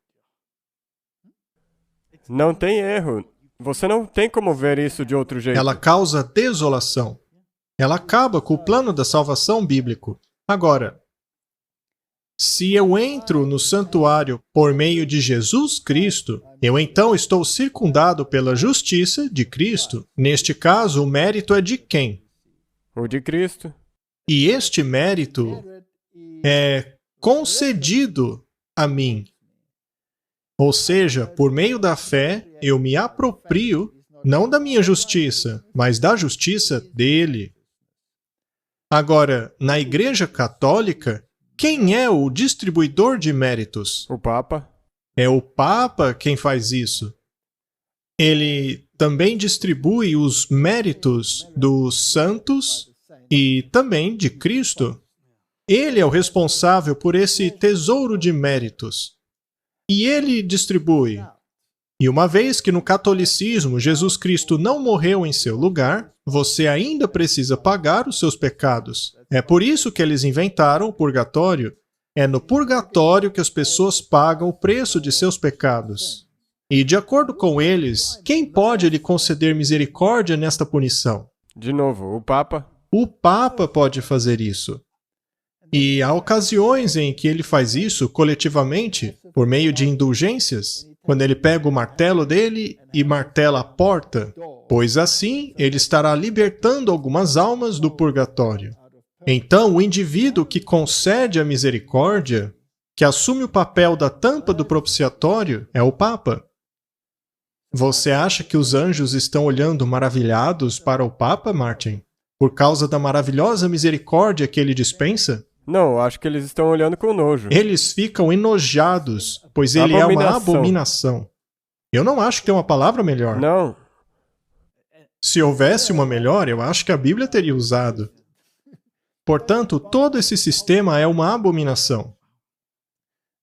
Não tem erro. Você não tem como ver isso de outro jeito. Ela causa desolação. Ela acaba com o plano da salvação bíblico. Agora, se eu entro no santuário por meio de Jesus Cristo, eu então estou circundado pela justiça de Cristo. Neste caso, o mérito é de quem? O de Cristo. E este mérito é concedido a mim. Ou seja, por meio da fé, eu me aproprio não da minha justiça, mas da justiça dele. Agora, na Igreja Católica, quem é o distribuidor de méritos? O Papa. É o Papa quem faz isso. Ele também distribui os méritos dos santos e também de Cristo. Ele é o responsável por esse tesouro de méritos. E ele distribui. E uma vez que no catolicismo Jesus Cristo não morreu em seu lugar, você ainda precisa pagar os seus pecados. É por isso que eles inventaram o purgatório. É no purgatório que as pessoas pagam o preço de seus pecados. E de acordo com eles, quem pode lhe conceder misericórdia nesta punição? De novo, o Papa. O Papa pode fazer isso. E há ocasiões em que ele faz isso coletivamente, por meio de indulgências, quando ele pega o martelo dele e martela a porta, pois assim ele estará libertando algumas almas do purgatório. Então, o indivíduo que concede a misericórdia, que assume o papel da tampa do propiciatório, é o Papa. Você acha que os anjos estão olhando maravilhados para o Papa, Martin? Por causa da maravilhosa misericórdia que ele dispensa? Não, acho que eles estão olhando com nojo. Eles ficam enojados, pois ele é uma abominação. Eu não acho que tem uma palavra melhor. Não. Se houvesse uma melhor, eu acho que a Bíblia teria usado. Portanto, todo esse sistema é uma abominação.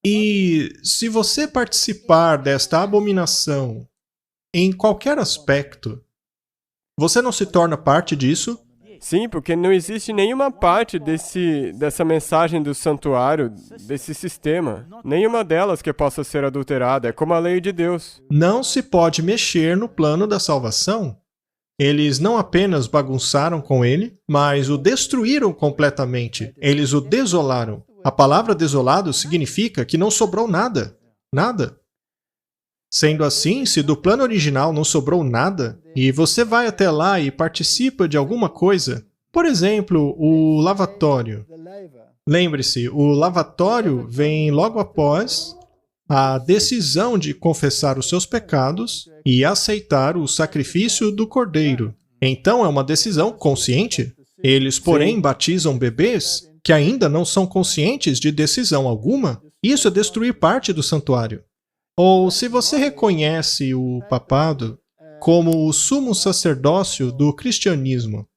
E se você participar desta abominação em qualquer aspecto, Você não se torna parte disso? Sim, porque não existe nenhuma parte dessa mensagem do santuário, desse sistema. Nenhuma delas que possa ser adulterada. É como a lei de Deus. Não se pode mexer no plano da salvação. Eles não apenas bagunçaram com ele, mas o destruíram completamente. Eles o desolaram. A palavra desolado significa que não sobrou nada. Nada. Sendo assim, se do plano original não sobrou nada, e você vai até lá e participa de alguma coisa, por exemplo, o lavatório. Lembre-se, o lavatório vem logo após a decisão de confessar os seus pecados e aceitar o sacrifício do Cordeiro. Então é uma decisão consciente. Eles, porém, batizam bebês que ainda não são conscientes de decisão alguma. Isso é destruir parte do santuário. Ou se você reconhece o papado como o sumo sacerdócio do cristianismo,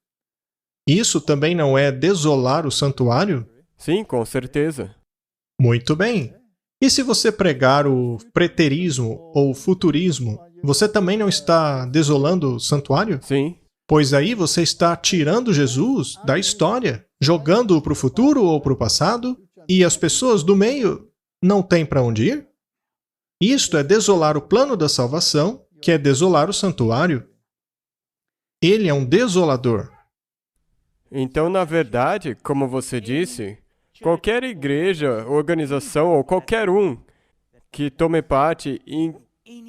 isso também não é desolar o santuário? Sim, com certeza. Muito bem. E se você pregar o preterismo ou futurismo, você também não está desolando o santuário? Sim. Pois aí você está tirando Jesus da história, jogando-o para o futuro ou para o passado, e as pessoas do meio não têm para onde ir? Isto é desolar o plano da salvação, que é desolar o santuário. Ele é um desolador. Então, na verdade, como você disse, qualquer igreja, organização ou qualquer um que tome parte em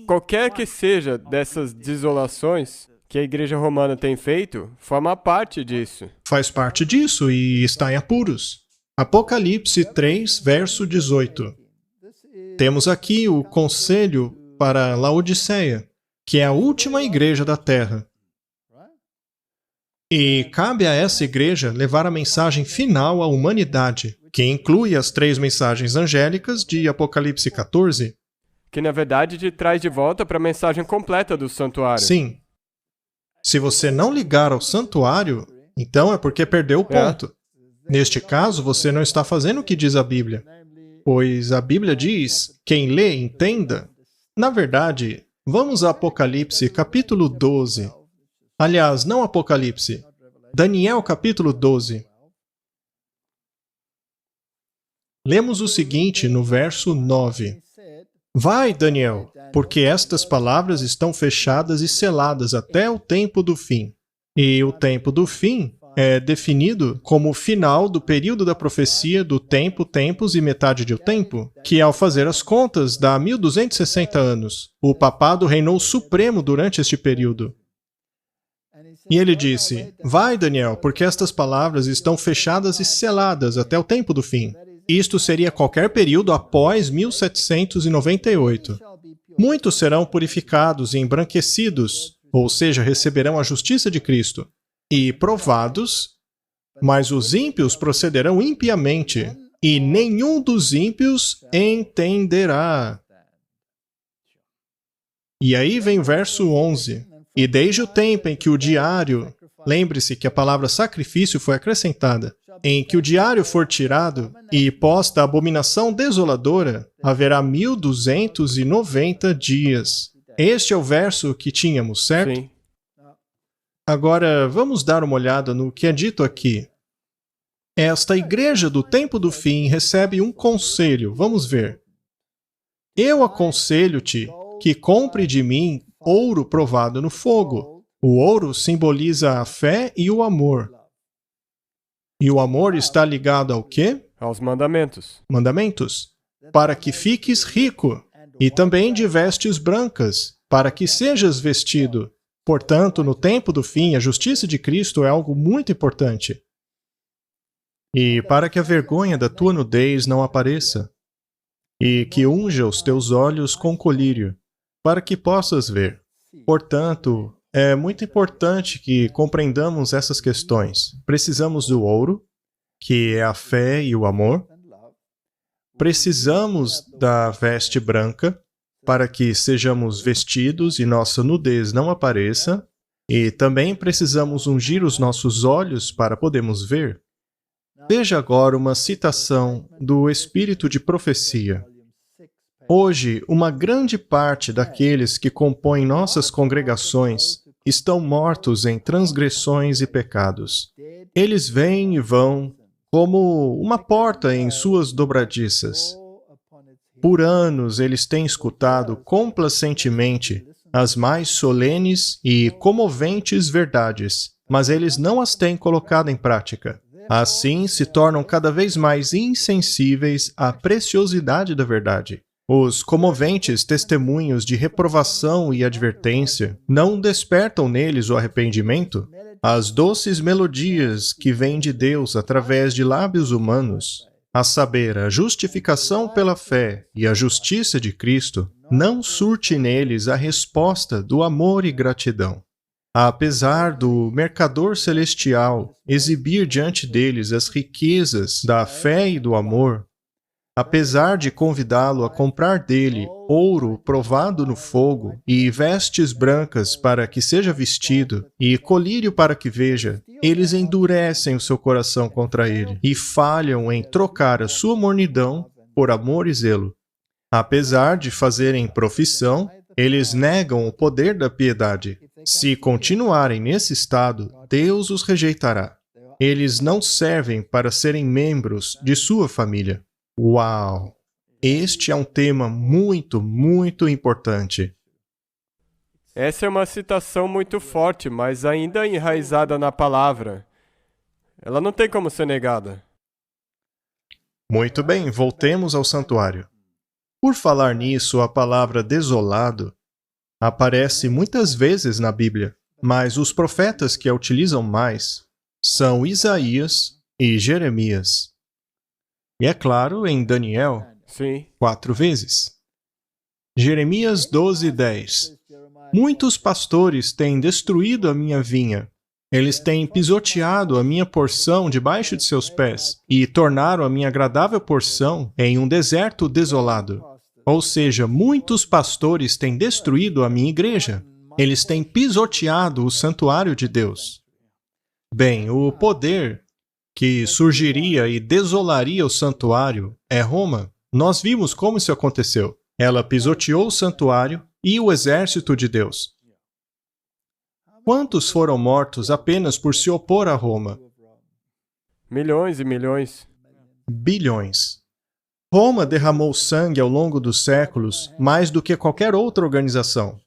qualquer que seja dessas desolações que a Igreja Romana tem feito, forma parte disso. Faz parte disso e está em apuros. Apocalipse 3, verso 18. Temos aqui o conselho para Laodiceia, que é a última igreja da Terra. E cabe a essa igreja levar a mensagem final à humanidade, que inclui as 3 mensagens angélicas de Apocalipse 14. Que, na verdade, te traz de volta para a mensagem completa do santuário. Sim. Se você não ligar ao santuário, então é porque perdeu o ponto. Neste caso, você não está fazendo o que diz a Bíblia. Pois a Bíblia diz, quem lê, entenda. Na verdade, vamos a Apocalipse capítulo 12. Aliás, não Apocalipse. Daniel capítulo 12. Lemos o seguinte no verso 9. Vai, Daniel, porque estas palavras estão fechadas e seladas até o tempo do fim. E o tempo do fim é definido como o final do período da profecia do tempo, tempos e metade de o tempo, que ao fazer as contas dá 1260 anos. O papado reinou supremo durante este período. E ele disse, vai, Daniel, porque estas palavras estão fechadas e seladas até o tempo do fim. Isto seria qualquer período após 1798. Muitos serão purificados e embranquecidos, ou seja, receberão a justiça de Cristo, e provados, mas os ímpios procederão impiamente, e nenhum dos ímpios entenderá. E aí vem o verso 11. E desde o tempo em que o diário, lembre-se que a palavra sacrifício foi acrescentada, em que o diário for tirado e posta a abominação desoladora, haverá 1290 dias. Este é o verso que tínhamos, certo? Sim. Agora, vamos dar uma olhada no que é dito aqui. Esta igreja do tempo do fim recebe um conselho. Vamos ver. Eu aconselho-te que compre de mim ouro provado no fogo. O ouro simboliza a fé e o amor. E o amor está ligado ao quê? Aos mandamentos. Mandamentos. Para que fiques rico, e também de vestes brancas, para que sejas vestido. Portanto, no tempo do fim, a justiça de Cristo é algo muito importante. E para que a vergonha da tua nudez não apareça, e que unja os teus olhos com colírio, para que possas ver. Portanto, é muito importante que compreendamos essas questões. Precisamos do ouro, que é a fé e o amor. Precisamos da veste branca, para que sejamos vestidos e nossa nudez não apareça. E também precisamos ungir os nossos olhos para podermos ver. Veja agora uma citação do Espírito de Profecia. Hoje, uma grande parte daqueles que compõem nossas congregações estão mortos em transgressões e pecados. Eles vêm e vão como uma porta em suas dobradiças. Por anos eles têm escutado complacentemente as mais solenes e comoventes verdades, mas eles não as têm colocado em prática. Assim, se tornam cada vez mais insensíveis à preciosidade da verdade. Os comoventes testemunhos de reprovação e advertência não despertam neles o arrependimento? As doces melodias que vêm de Deus através de lábios humanos, a saber, a justificação pela fé e a justiça de Cristo, não surte neles a resposta do amor e gratidão. Apesar do mercador celestial exibir diante deles as riquezas da fé e do amor, apesar de convidá-lo a comprar dele ouro provado no fogo e vestes brancas para que seja vestido e colírio para que veja, eles endurecem o seu coração contra ele e falham em trocar a sua mornidão por amor e zelo. Apesar de fazerem profissão, eles negam o poder da piedade. Se continuarem nesse estado, Deus os rejeitará. Eles não servem para serem membros de sua família. Uau! Este é um tema muito, muito importante. Essa é uma citação muito forte, mas ainda enraizada na palavra. Ela não tem como ser negada. Muito bem, voltemos ao santuário. Por falar nisso, a palavra desolado aparece muitas vezes na Bíblia, mas os profetas que a utilizam mais são Isaías e Jeremias. E é claro, em Daniel, Sim. 4 vezes. Jeremias 12:10. Muitos pastores têm destruído a minha vinha. Eles têm pisoteado a minha porção debaixo de seus pés e tornaram a minha agradável porção em um deserto desolado. Ou seja, muitos pastores têm destruído a minha igreja. Eles têm pisoteado o santuário de Deus. Bem, o poder que surgiria e desolaria o santuário é Roma. Nós vimos como isso aconteceu. Ela pisoteou o santuário e o exército de Deus. Quantos foram mortos apenas por se opor a Roma? Milhões e milhões. Bilhões. Roma derramou sangue ao longo dos séculos mais do que qualquer outra organização.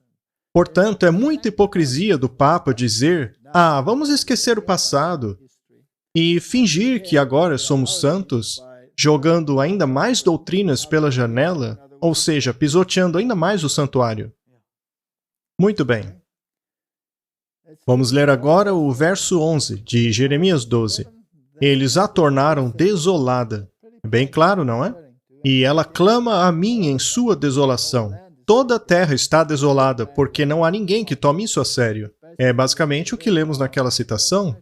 Portanto, é muita hipocrisia do Papa dizer: vamos esquecer o passado e fingir que agora somos santos, jogando ainda mais doutrinas pela janela, ou seja, pisoteando ainda mais o santuário. Muito bem. Vamos ler agora o verso 11 de Jeremias 12. Eles a tornaram desolada. Bem claro, não é? E ela clama a mim em sua desolação. Toda a terra está desolada, porque não há ninguém que tome isso a sério. É basicamente o que lemos naquela citação.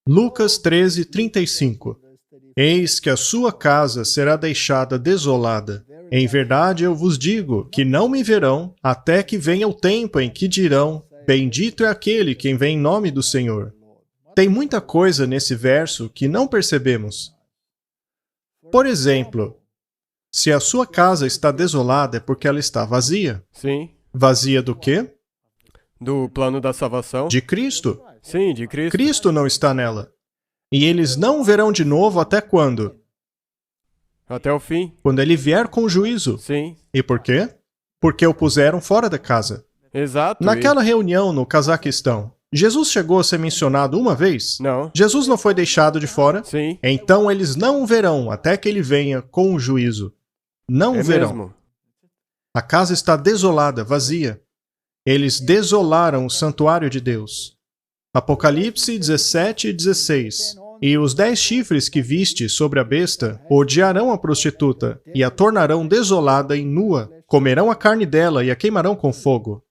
Lucas 13:35. Eis que a sua casa será deixada desolada. Em verdade eu vos digo que não me verão até que venha o tempo em que dirão: bendito é aquele quem vem em nome do Senhor. Tem muita coisa nesse verso que não percebemos. Por exemplo, se a sua casa está desolada é porque ela está vazia. Sim. Vazia do quê? Do plano da salvação? De Cristo. Sim, de Cristo. Cristo não está nela. E eles não o verão de novo até quando? Até o fim. Quando ele vier com o juízo. Sim. E por quê? Porque o puseram fora da casa. Exato. Naquela reunião no Cazaquistão, Jesus chegou a ser mencionado uma vez? Não. Jesus não foi deixado de fora? Sim. Então eles não o verão até que ele venha com o juízo. Não o verão. Mesmo. A casa está desolada, vazia. Eles desolaram o santuário de Deus. Apocalipse 17:16. E os 10 chifres que viste sobre a besta odiarão a prostituta e a tornarão desolada e nua. Comerão a carne dela e a queimarão com fogo.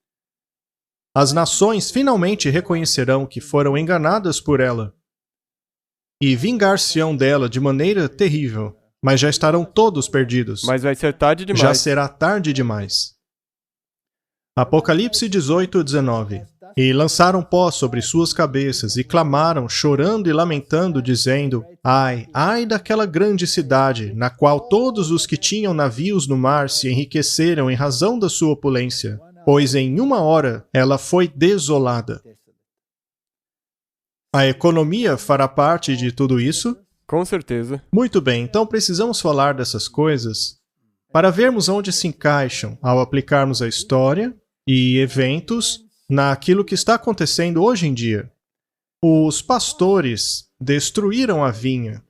As nações finalmente reconhecerão que foram enganadas por ela e vingar-se-ão dela de maneira terrível, mas já estarão todos perdidos. Mas vai ser tarde demais. Já será tarde demais. Apocalipse 18:19. E lançaram pó sobre suas cabeças e clamaram, chorando e lamentando, dizendo: Ai, ai daquela grande cidade, na qual todos os que tinham navios no mar se enriqueceram em razão da sua opulência. pois em 1 hora ela foi desolada. A economia fará parte de tudo isso? Com certeza. Muito bem, então precisamos falar dessas coisas para vermos onde se encaixam ao aplicarmos a história e eventos naquilo que está acontecendo hoje em dia. Os pastores destruíram a vinha.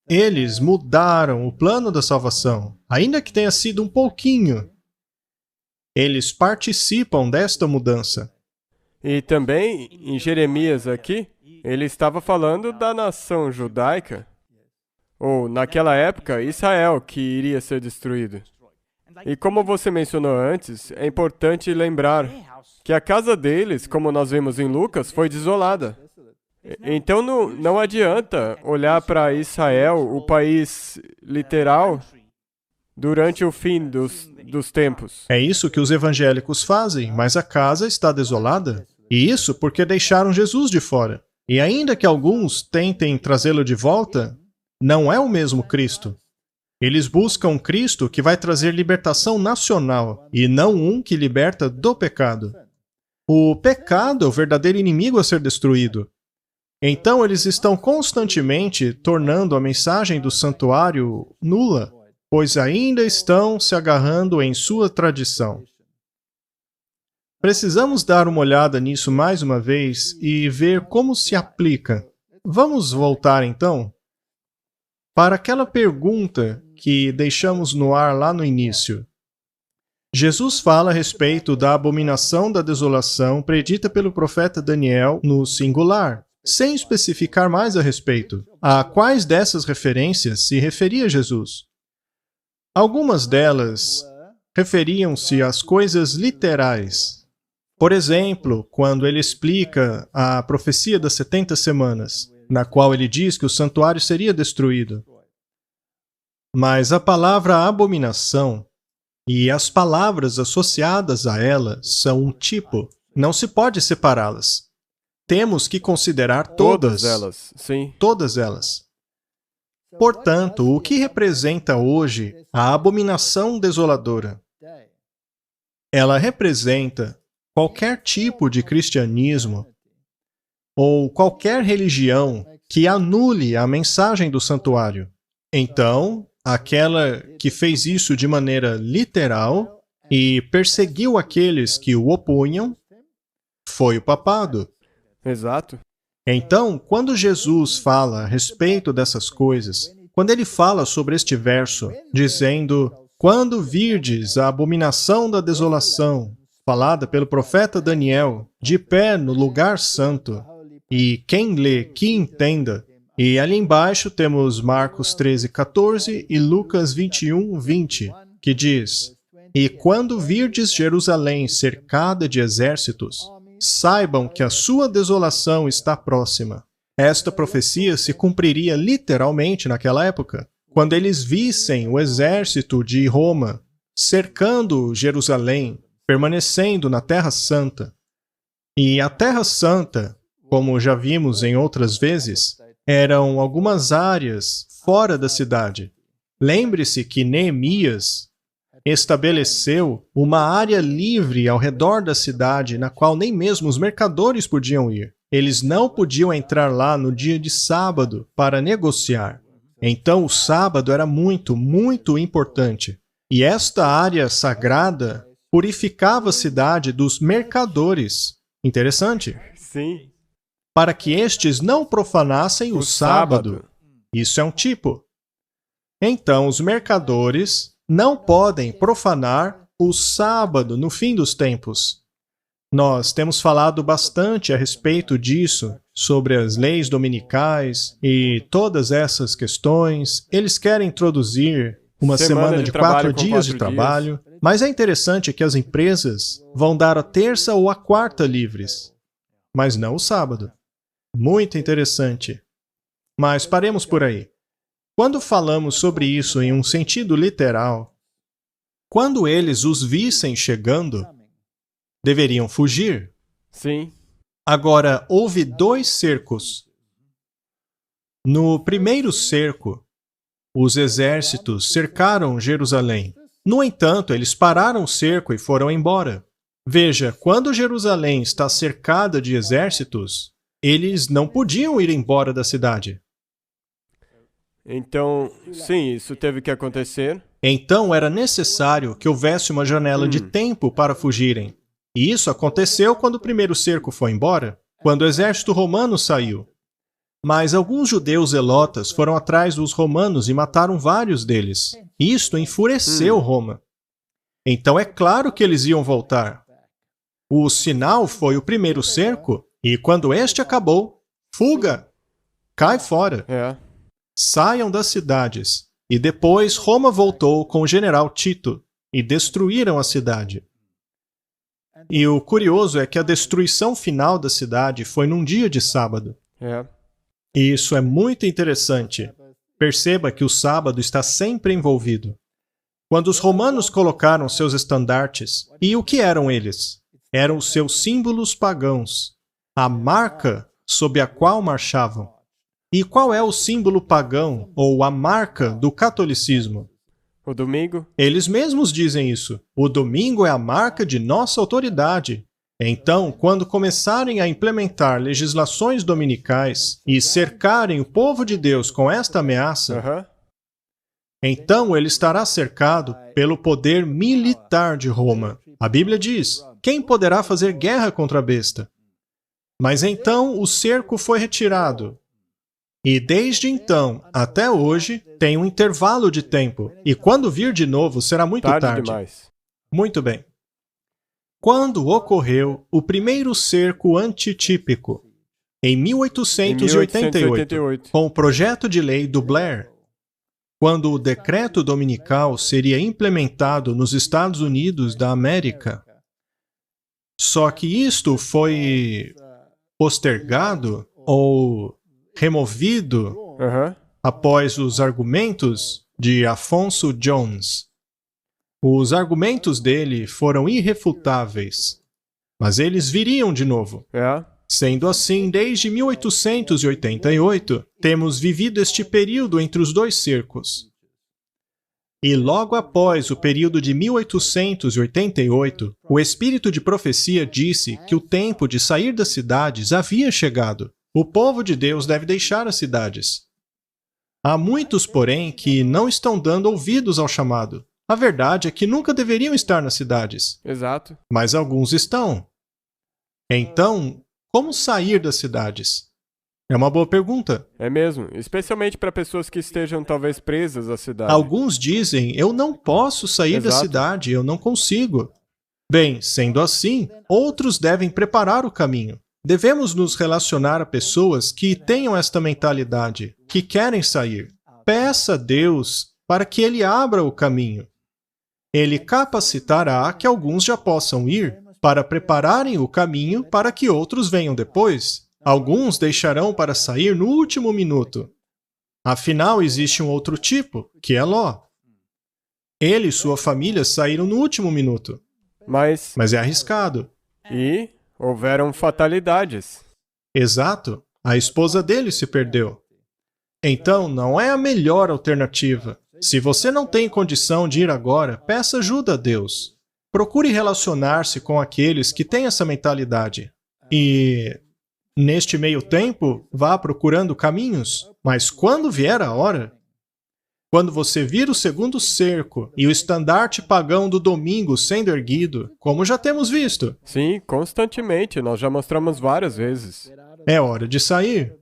Eles mudaram o plano da salvação, ainda que tenha sido um pouquinho. Eles participam desta mudança. E também, em Jeremias aqui, ele estava falando da nação judaica, ou, naquela época, Israel, que iria ser destruído. E como você mencionou antes, é importante lembrar que a casa deles, como nós vemos em Lucas, foi desolada. Então não adianta olhar para Israel, o país literal, durante o fim dos tempos. É isso que os evangélicos fazem, mas a casa está desolada. E isso porque deixaram Jesus de fora. E ainda que alguns tentem trazê-lo de volta, não é o mesmo Cristo. Eles buscam um Cristo que vai trazer libertação nacional, e não um que liberta do pecado. O pecado é o verdadeiro inimigo a ser destruído. Então eles estão constantemente tornando a mensagem do santuário nula, pois ainda estão se agarrando em sua tradição. Precisamos dar uma olhada nisso mais uma vez e ver como se aplica. Vamos voltar então para aquela pergunta que deixamos no ar lá no início. Jesus fala a respeito da abominação da desolação predita pelo profeta Daniel no singular, sem especificar mais a respeito. A quais dessas referências se referia Jesus? Algumas delas referiam-se às coisas literais. Por exemplo, quando ele explica a profecia das 70 semanas, na qual ele diz que o santuário seria destruído. Mas a palavra abominação e as palavras associadas a ela são um tipo. Não se pode separá-las. Temos que considerar todas elas, sim. Todas elas. Portanto, o que representa hoje a abominação desoladora? Ela representa qualquer tipo de cristianismo ou qualquer religião que anule a mensagem do santuário. Então, aquela que fez isso de maneira literal e perseguiu aqueles que o opunham foi o papado. Exato. Então, quando Jesus fala a respeito dessas coisas, quando ele fala sobre este verso, dizendo: quando virdes a abominação da desolação, falada pelo profeta Daniel, de pé no lugar santo, e quem lê, que entenda. E ali embaixo temos Marcos 13:14 e Lucas 21:20, que diz: e quando virdes Jerusalém cercada de exércitos, saibam que a sua desolação está próxima. Esta profecia se cumpriria literalmente naquela época, quando eles vissem o exército de Roma cercando Jerusalém, permanecendo na Terra Santa. E a Terra Santa, como já vimos em outras vezes, eram algumas áreas fora da cidade. Lembre-se que Neemias estabeleceu uma área livre ao redor da cidade, na qual nem mesmo os mercadores podiam ir. Eles não podiam entrar lá no dia de sábado para negociar. Então o sábado era muito, muito importante. E esta área sagrada purificava a cidade dos mercadores. Interessante? Sim. Para que estes não profanassem o sábado. Isso é um tipo. Então, os mercadores não podem profanar o sábado no fim dos tempos. Nós temos falado bastante a respeito disso, sobre as leis dominicais e todas essas questões. Eles querem introduzir uma semana de 4 dias de trabalho, mas é interessante que as empresas vão dar a terça ou a quarta livres, mas não o sábado. Muito interessante. Mas paremos por aí. Quando falamos sobre isso em um sentido literal, quando eles os vissem chegando, deveriam fugir. Sim. Agora, houve 2 cercos. No primeiro cerco, os exércitos cercaram Jerusalém. No entanto, eles pararam o cerco e foram embora. Veja, quando Jerusalém está cercada de exércitos, eles não podiam ir embora da cidade. Então, sim, isso teve que acontecer. Então era necessário que houvesse uma janela de tempo para fugirem. E isso aconteceu quando o primeiro cerco foi embora, quando o exército romano saiu. Mas alguns judeus zelotas foram atrás dos romanos e mataram vários deles. Isto enfureceu Roma. Então é claro que eles iam voltar. O sinal foi o primeiro cerco, e quando este acabou, fuga! Cai fora! É. Saiam das cidades. E depois Roma voltou com o general Tito e destruíram a cidade. E o curioso é que a destruição final da cidade foi num dia de sábado. É. E isso é muito interessante. Perceba que o sábado está sempre envolvido. Quando os romanos colocaram seus estandartes, e o que eram eles? Eram os seus símbolos pagãos, a marca sob a qual marchavam. E qual é o símbolo pagão, ou a marca do catolicismo? O domingo? Eles mesmos dizem isso. O domingo é a marca de nossa autoridade. Então, quando começarem a implementar legislações dominicais e cercarem o povo de Deus com esta ameaça, então ele estará cercado pelo poder militar de Roma. A Bíblia diz: quem poderá fazer guerra contra a besta? Mas então o cerco foi retirado. E desde então até hoje tem um intervalo de tempo. E quando vir de novo será muito tarde. Demais. Muito bem. Quando ocorreu o primeiro cerco antitípico? Em 1888, com o projeto de lei do Blair. Quando o decreto dominical seria implementado nos Estados Unidos da América. Só que isto foi postergado ou removido após os argumentos de Afonso Jones. Os argumentos dele foram irrefutáveis, mas eles viriam de novo. Sendo assim, desde 1888, temos vivido este período entre os dois cercos. E logo após o período de 1888, o espírito de profecia disse que o tempo de sair das cidades havia chegado. O povo de Deus deve deixar as cidades. Há muitos, porém, que não estão dando ouvidos ao chamado. A verdade é que nunca deveriam estar nas cidades. Exato. Mas alguns estão. Então, como sair das cidades? É uma boa pergunta. É mesmo, especialmente para pessoas que estejam talvez presas à cidade. Alguns dizem, eu não posso sair da cidade, eu não consigo. Bem, sendo assim, outros devem preparar o caminho. Devemos nos relacionar a pessoas que tenham esta mentalidade, que querem sair. Peça a Deus para que Ele abra o caminho. Ele capacitará que alguns já possam ir para prepararem o caminho para que outros venham depois. Alguns deixarão para sair no último minuto. Afinal, existe um outro tipo, que é Ló. Ele e sua família saíram no último minuto. Mas é arriscado. E houveram fatalidades. Exato. A esposa dele se perdeu. Então, não é a melhor alternativa. Se você não tem condição de ir agora, peça ajuda a Deus. Procure relacionar-se com aqueles que têm essa mentalidade. E, neste meio tempo, vá procurando caminhos. Mas quando vier a hora, quando você vir o segundo cerco e o estandarte pagão do domingo sendo erguido, como já temos visto. Sim, constantemente, nós já mostramos várias vezes. É hora de sair.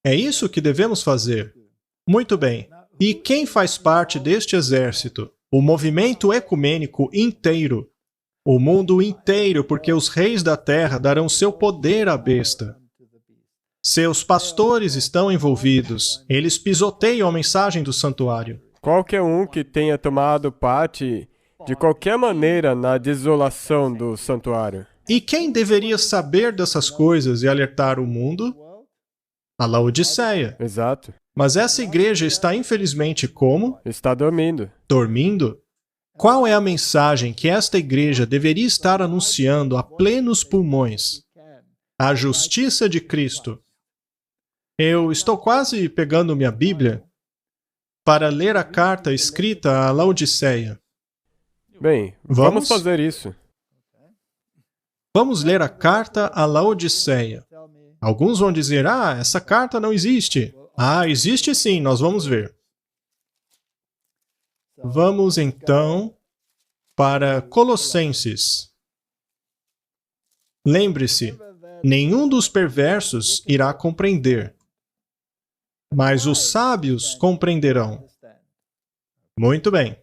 É isso que devemos fazer. Muito bem. E quem faz parte deste exército? O movimento ecumênico inteiro. O mundo inteiro, porque os reis da terra darão seu poder à besta. Seus pastores estão envolvidos. Eles pisoteiam a mensagem do santuário. Qualquer um que tenha tomado parte, de qualquer maneira, na desolação do santuário. E quem deveria saber dessas coisas e alertar o mundo? A Laodiceia. Exato. Mas essa igreja está, infelizmente, como? Está dormindo. Dormindo? Qual é a mensagem que esta igreja deveria estar anunciando a plenos pulmões? A justiça de Cristo. Eu estou quase pegando minha Bíblia para ler a carta escrita a Laodiceia. Bem, vamos fazer isso. Vamos ler a carta à Laodiceia. Alguns vão dizer, essa carta não existe. Existe sim, nós vamos ver. Vamos então para Colossenses. Lembre-se, nenhum dos perversos irá compreender, mas os sábios compreenderão. Muito bem.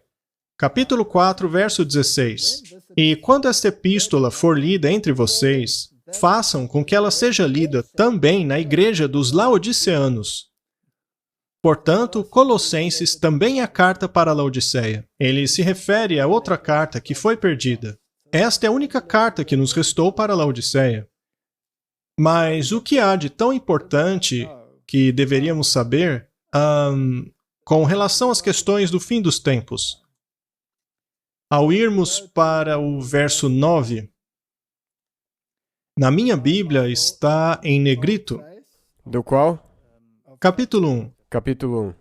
Capítulo 4, verso 16. E quando esta epístola for lida entre vocês, façam com que ela seja lida também na igreja dos Laodiceanos. Portanto, Colossenses também é a carta para a Laodiceia. Ele se refere a outra carta que foi perdida. Esta é a única carta que nos restou para a Laodiceia. Mas o que há de tão importante que deveríamos saber com relação às questões do fim dos tempos? Ao irmos para o verso 9, na minha Bíblia está em negrito. Do qual? Capítulo 1. Capítulo 1.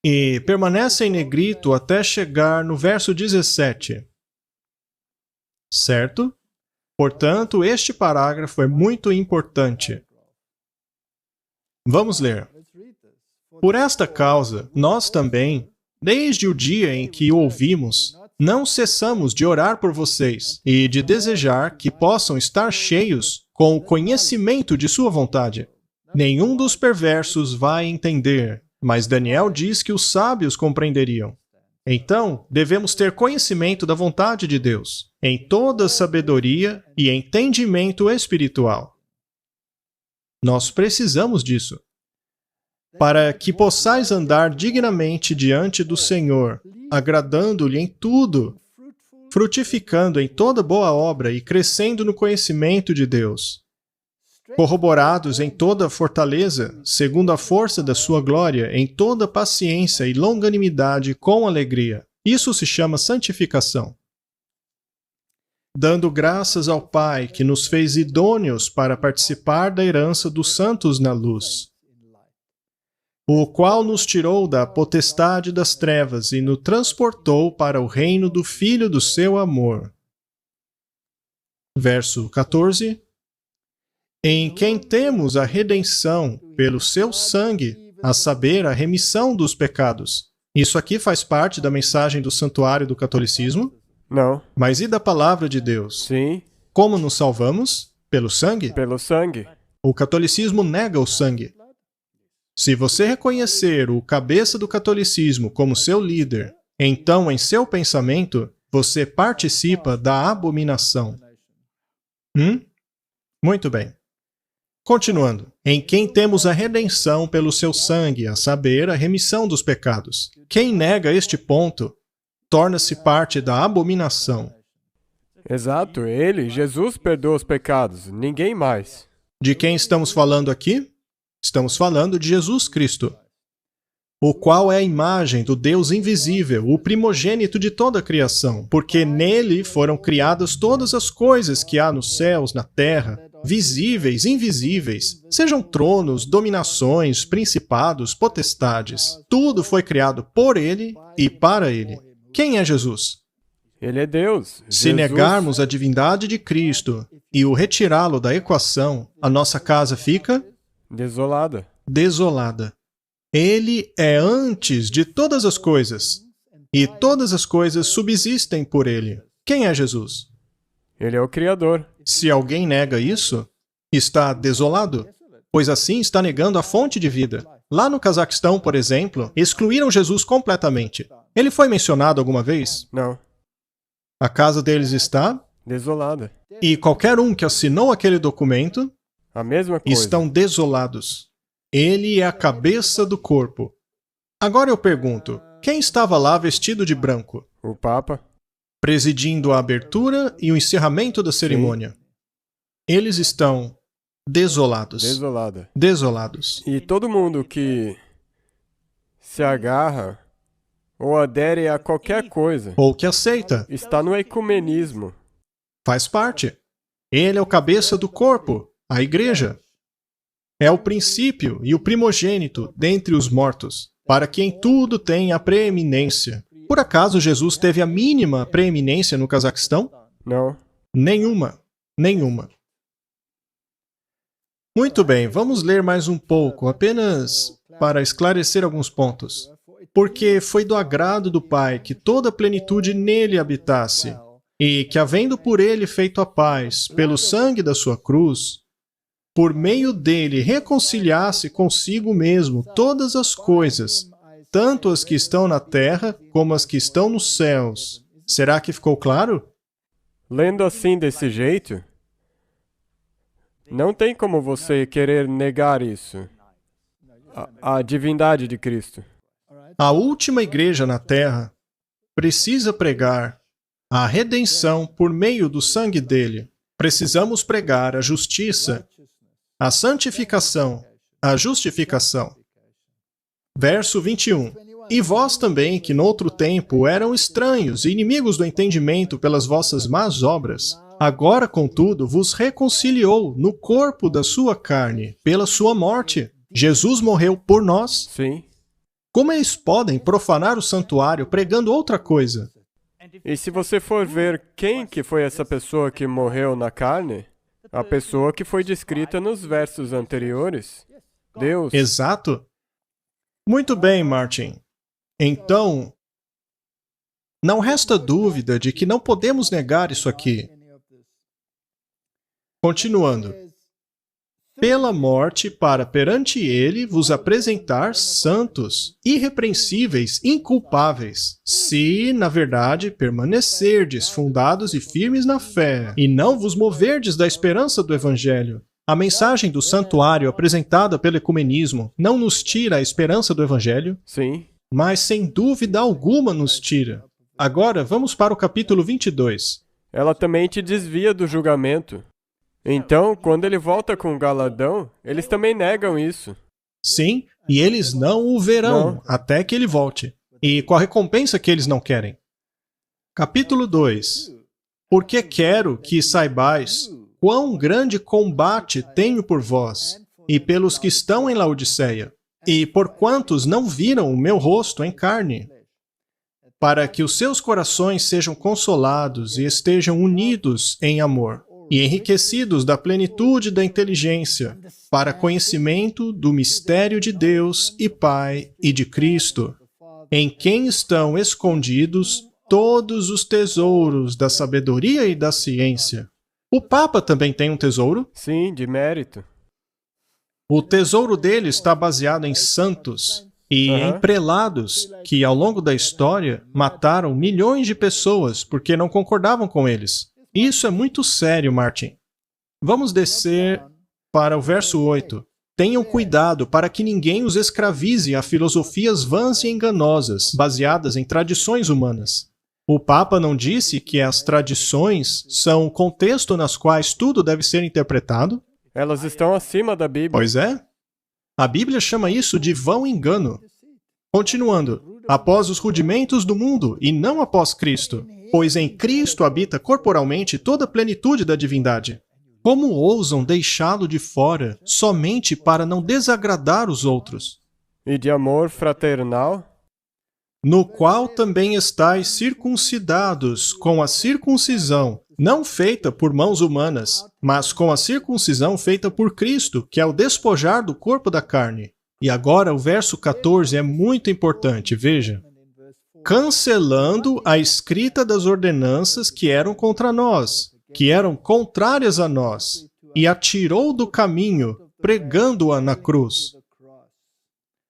E permanece em negrito até chegar no verso 17. Certo? Portanto, este parágrafo é muito importante. Vamos ler. Por esta causa, nós também, desde o dia em que o ouvimos, não cessamos de orar por vocês e de desejar que possam estar cheios com o conhecimento de sua vontade. Nenhum dos perversos vai entender, mas Daniel diz que os sábios compreenderiam. Então, devemos ter conhecimento da vontade de Deus, em toda sabedoria e entendimento espiritual. Nós precisamos disso, para que possais andar dignamente diante do Senhor, agradando-lhe em tudo, frutificando em toda boa obra e crescendo no conhecimento de Deus, corroborados em toda fortaleza, segundo a força da sua glória, em toda paciência e longanimidade com alegria. Isso se chama santificação. Dando graças ao Pai, que nos fez idôneos para participar da herança dos santos na luz, o qual nos tirou da potestade das trevas e nos transportou para o reino do Filho do seu amor. Verso 14. Em quem temos a redenção pelo seu sangue, a saber, a remissão dos pecados. Isso aqui faz parte da mensagem do santuário do catolicismo? Não. Mas e da palavra de Deus? Sim. Como nos salvamos? Pelo sangue? Pelo sangue. O catolicismo nega o sangue. Se você reconhecer o cabeça do catolicismo como seu líder, então em seu pensamento, você participa da abominação. Muito bem. Continuando. Em quem temos a redenção pelo seu sangue, a saber, a remissão dos pecados. Quem nega este ponto, torna-se parte da abominação. Exato, ele, Jesus, perdoa os pecados, ninguém mais. De quem estamos falando aqui? Estamos falando de Jesus Cristo, o qual é a imagem do Deus invisível, o primogênito de toda a criação, porque nele foram criadas todas as coisas que há nos céus, na terra, visíveis, invisíveis, sejam tronos, dominações, principados, potestades. Tudo foi criado por ele e para ele. Quem é Jesus? Ele é Deus. Se negarmos a divindade de Cristo e o retirá-lo da equação, a nossa casa fica desolada. Desolada. Ele é antes de todas as coisas, e todas as coisas subsistem por ele. Quem é Jesus? Ele é o Criador. Se alguém nega isso, está desolado, pois assim está negando a fonte de vida. Lá no Cazaquistão, por exemplo, excluíram Jesus completamente. Ele foi mencionado alguma vez? Não. A casa deles está desolada. E qualquer um que assinou aquele documento, a mesma coisa. Estão desolados. Ele é a cabeça do corpo. Agora eu pergunto, quem estava lá vestido de branco? O Papa. Presidindo a abertura e o encerramento da cerimônia. Sim. Eles estão desolados. Desolada. Desolados. E todo mundo que se agarra ou adere a qualquer coisa, ou que aceita, está no ecumenismo. Faz parte. Ele é o cabeça do corpo. A igreja é o princípio e o primogênito dentre os mortos, para que em tudo tenha a preeminência. Por acaso Jesus teve a mínima preeminência no Cazaquistão? Não. Nenhuma. Nenhuma. Muito bem, vamos ler mais um pouco, apenas para esclarecer alguns pontos. Porque foi do agrado do Pai que toda a plenitude nele habitasse, e que, havendo por ele feito a paz, pelo sangue da sua cruz, por meio dele reconciliasse consigo mesmo todas as coisas, tanto as que estão na terra como as que estão nos céus. Será que ficou claro? Lendo assim desse jeito, não tem como você querer negar isso. A divindade de Cristo. A última igreja na terra precisa pregar a redenção por meio do sangue dele. Precisamos pregar a justiça, a santificação, a justificação. Verso 21. E vós também, que noutro tempo eram estranhos e inimigos do entendimento pelas vossas más obras, agora, contudo, vos reconciliou no corpo da sua carne, pela sua morte. Jesus morreu por nós. Sim. Como eles podem profanar o santuário pregando outra coisa? E se você for ver quem que foi essa pessoa que morreu na carne, a pessoa que foi descrita nos versos anteriores, Deus. Exato. Muito bem, Martin. Então, não resta dúvida de que não podemos negar isso aqui. Continuando. Pela morte, para perante ele vos apresentar santos, irrepreensíveis, inculpáveis, se, na verdade, permanecerdes fundados e firmes na fé, e não vos moverdes da esperança do Evangelho. A mensagem do santuário apresentada pelo ecumenismo não nos tira a esperança do Evangelho? Sim. Mas, sem dúvida alguma, nos tira. Agora, vamos para o capítulo 22. Ela também te desvia do julgamento. Então, quando ele volta com o galardão, eles também negam isso. Sim, e eles não o verão Não. até que ele volte. E com a recompensa que eles não querem. Capítulo 2. Porque quero que saibais quão grande combate tenho por vós, e pelos que estão em Laodiceia, e por quantos não viram o meu rosto em carne, para que os seus corações sejam consolados e estejam unidos em amor, e enriquecidos da plenitude da inteligência, para conhecimento do mistério de Deus e Pai e de Cristo, em quem estão escondidos todos os tesouros da sabedoria e da ciência. O Papa também tem um tesouro? Sim, de mérito. O tesouro dele está baseado em santos e em prelados que, ao longo da história, mataram milhões de pessoas porque não concordavam com eles. Isso é muito sério, Martin. Vamos descer para o verso 8. Tenham cuidado para que ninguém os escravize a filosofias vãs e enganosas, baseadas em tradições humanas. O Papa não disse que as tradições são o contexto nas quais tudo deve ser interpretado? Elas estão acima da Bíblia. Pois é. A Bíblia chama isso de vão engano. Continuando. Após os rudimentos do mundo e não após Cristo, pois em Cristo habita corporalmente toda a plenitude da divindade. Como ousam deixá-lo de fora somente para não desagradar os outros? E de amor fraternal? No qual também estáis circuncidados com a circuncisão, não feita por mãos humanas, mas com a circuncisão feita por Cristo, que é o despojar do corpo da carne. E agora o verso 14 é muito importante, veja. Cancelando a escrita das ordenanças que eram contra nós, que eram contrárias a nós, e a tirou do caminho, pregando-a na cruz.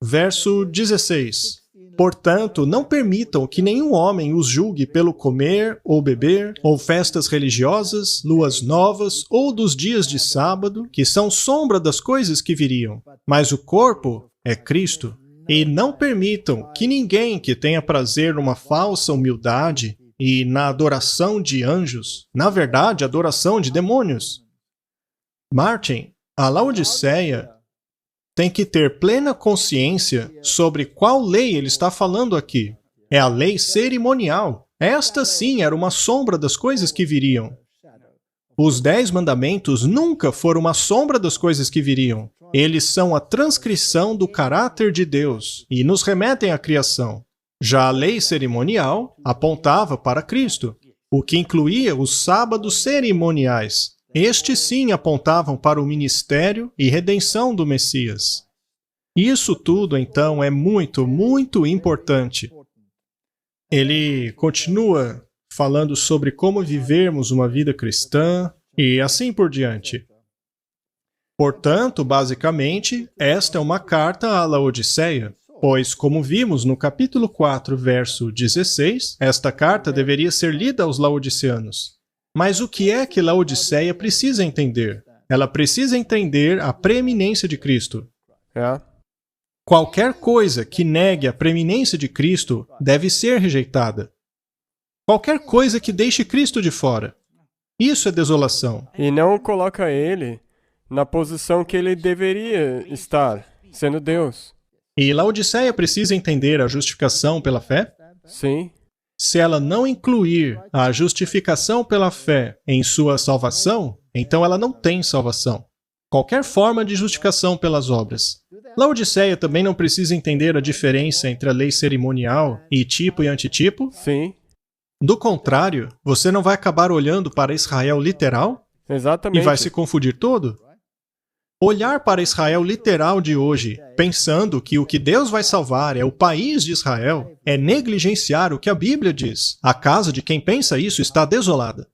Verso 16. Portanto, não permitam que nenhum homem os julgue pelo comer ou beber, ou festas religiosas, luas novas, ou dos dias de sábado, que são sombra das coisas que viriam. Mas o corpo é Cristo. E não permitam que ninguém que tenha prazer numa falsa humildade e na adoração de anjos, na verdade, adoração de demônios. Martin, a Laodiceia tem que ter plena consciência sobre qual lei ele está falando aqui. É a lei cerimonial. Esta sim era uma sombra das coisas que viriam. Os 10 mandamentos nunca foram uma sombra das coisas que viriam. Eles são a transcrição do caráter de Deus e nos remetem à criação. Já a lei cerimonial apontava para Cristo, o que incluía os sábados cerimoniais. Estes sim apontavam para o ministério e redenção do Messias. Isso tudo, então, é muito, muito importante. Ele continua falando sobre como vivermos uma vida cristã e assim por diante. Portanto, basicamente, esta é uma carta à Laodiceia, pois, como vimos no capítulo 4, verso 16, esta carta deveria ser lida aos laodiceanos. Mas o que é que Laodiceia precisa entender? Ela precisa entender a preeminência de Cristo. Qualquer coisa que negue a preeminência de Cristo deve ser rejeitada. Qualquer coisa que deixe Cristo de fora. Isso é desolação. E não coloca ele na posição que ele deveria estar, sendo Deus. E Laodiceia precisa entender a justificação pela fé? Sim. Se ela não incluir a justificação pela fé em sua salvação, então ela não tem salvação. Qualquer forma de justificação pelas obras. Laodiceia também não precisa entender a diferença entre a lei cerimonial e tipo e antitipo? Sim. Do contrário, você não vai acabar olhando para Israel literal? Exatamente. E vai se confundir todo? Olhar para Israel literal de hoje, pensando que o que Deus vai salvar é o país de Israel, é negligenciar o que a Bíblia diz. A casa de quem pensa isso está desolada.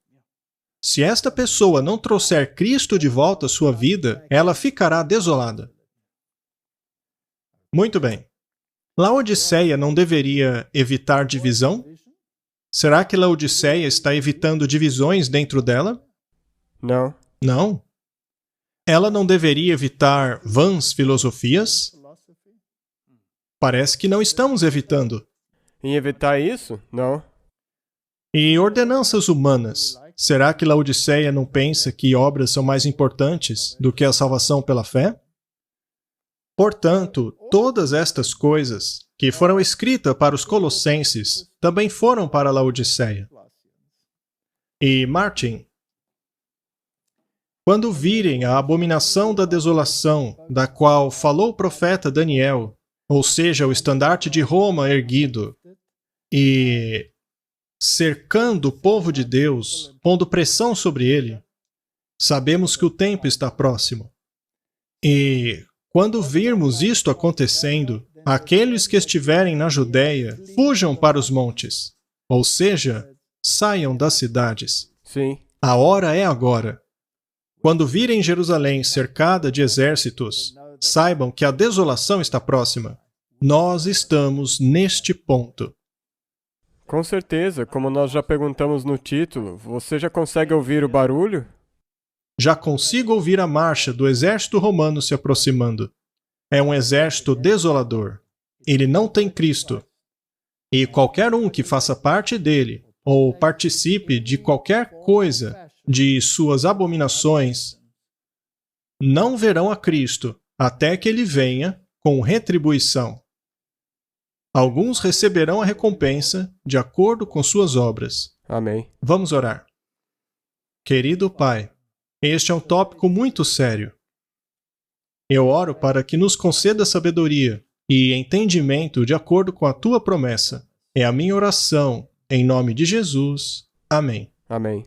Se esta pessoa não trouxer Cristo de volta à sua vida, ela ficará desolada. Muito bem. Laodiceia não deveria evitar divisão? Será que Laodiceia está evitando divisões dentro dela? Não. Não. Ela não deveria evitar vãs filosofias? Parece que não estamos evitando. Em evitar isso? Não. E ordenanças humanas? Será que Laodiceia não pensa que obras são mais importantes do que a salvação pela fé? Portanto, todas estas coisas que foram escritas para os colossenses também foram para Laodiceia. E Martin, quando virem a abominação da desolação, da qual falou o profeta Daniel, ou seja, o estandarte de Roma erguido, e cercando o povo de Deus, pondo pressão sobre ele, sabemos que o tempo está próximo. E quando virmos isto acontecendo, aqueles que estiverem na Judéia, fujam para os montes, ou seja, saiam das cidades. Sim. A hora é agora. Quando virem Jerusalém cercada de exércitos, saibam que a desolação está próxima. Nós estamos neste ponto. Com certeza, como nós já perguntamos no título, você já consegue ouvir o barulho? Já consigo ouvir a marcha do exército romano se aproximando. É um exército desolador. Ele não tem Cristo. E qualquer um que faça parte dele, ou participe de qualquer coisa de suas abominações, não verão a Cristo até que ele venha com retribuição. Alguns receberão a recompensa de acordo com suas obras. Amém. Vamos orar. Querido Pai, este é um tópico muito sério. Eu oro para que nos conceda sabedoria e entendimento de acordo com a Tua promessa. É a minha oração, em nome de Jesus. Amém. Amém.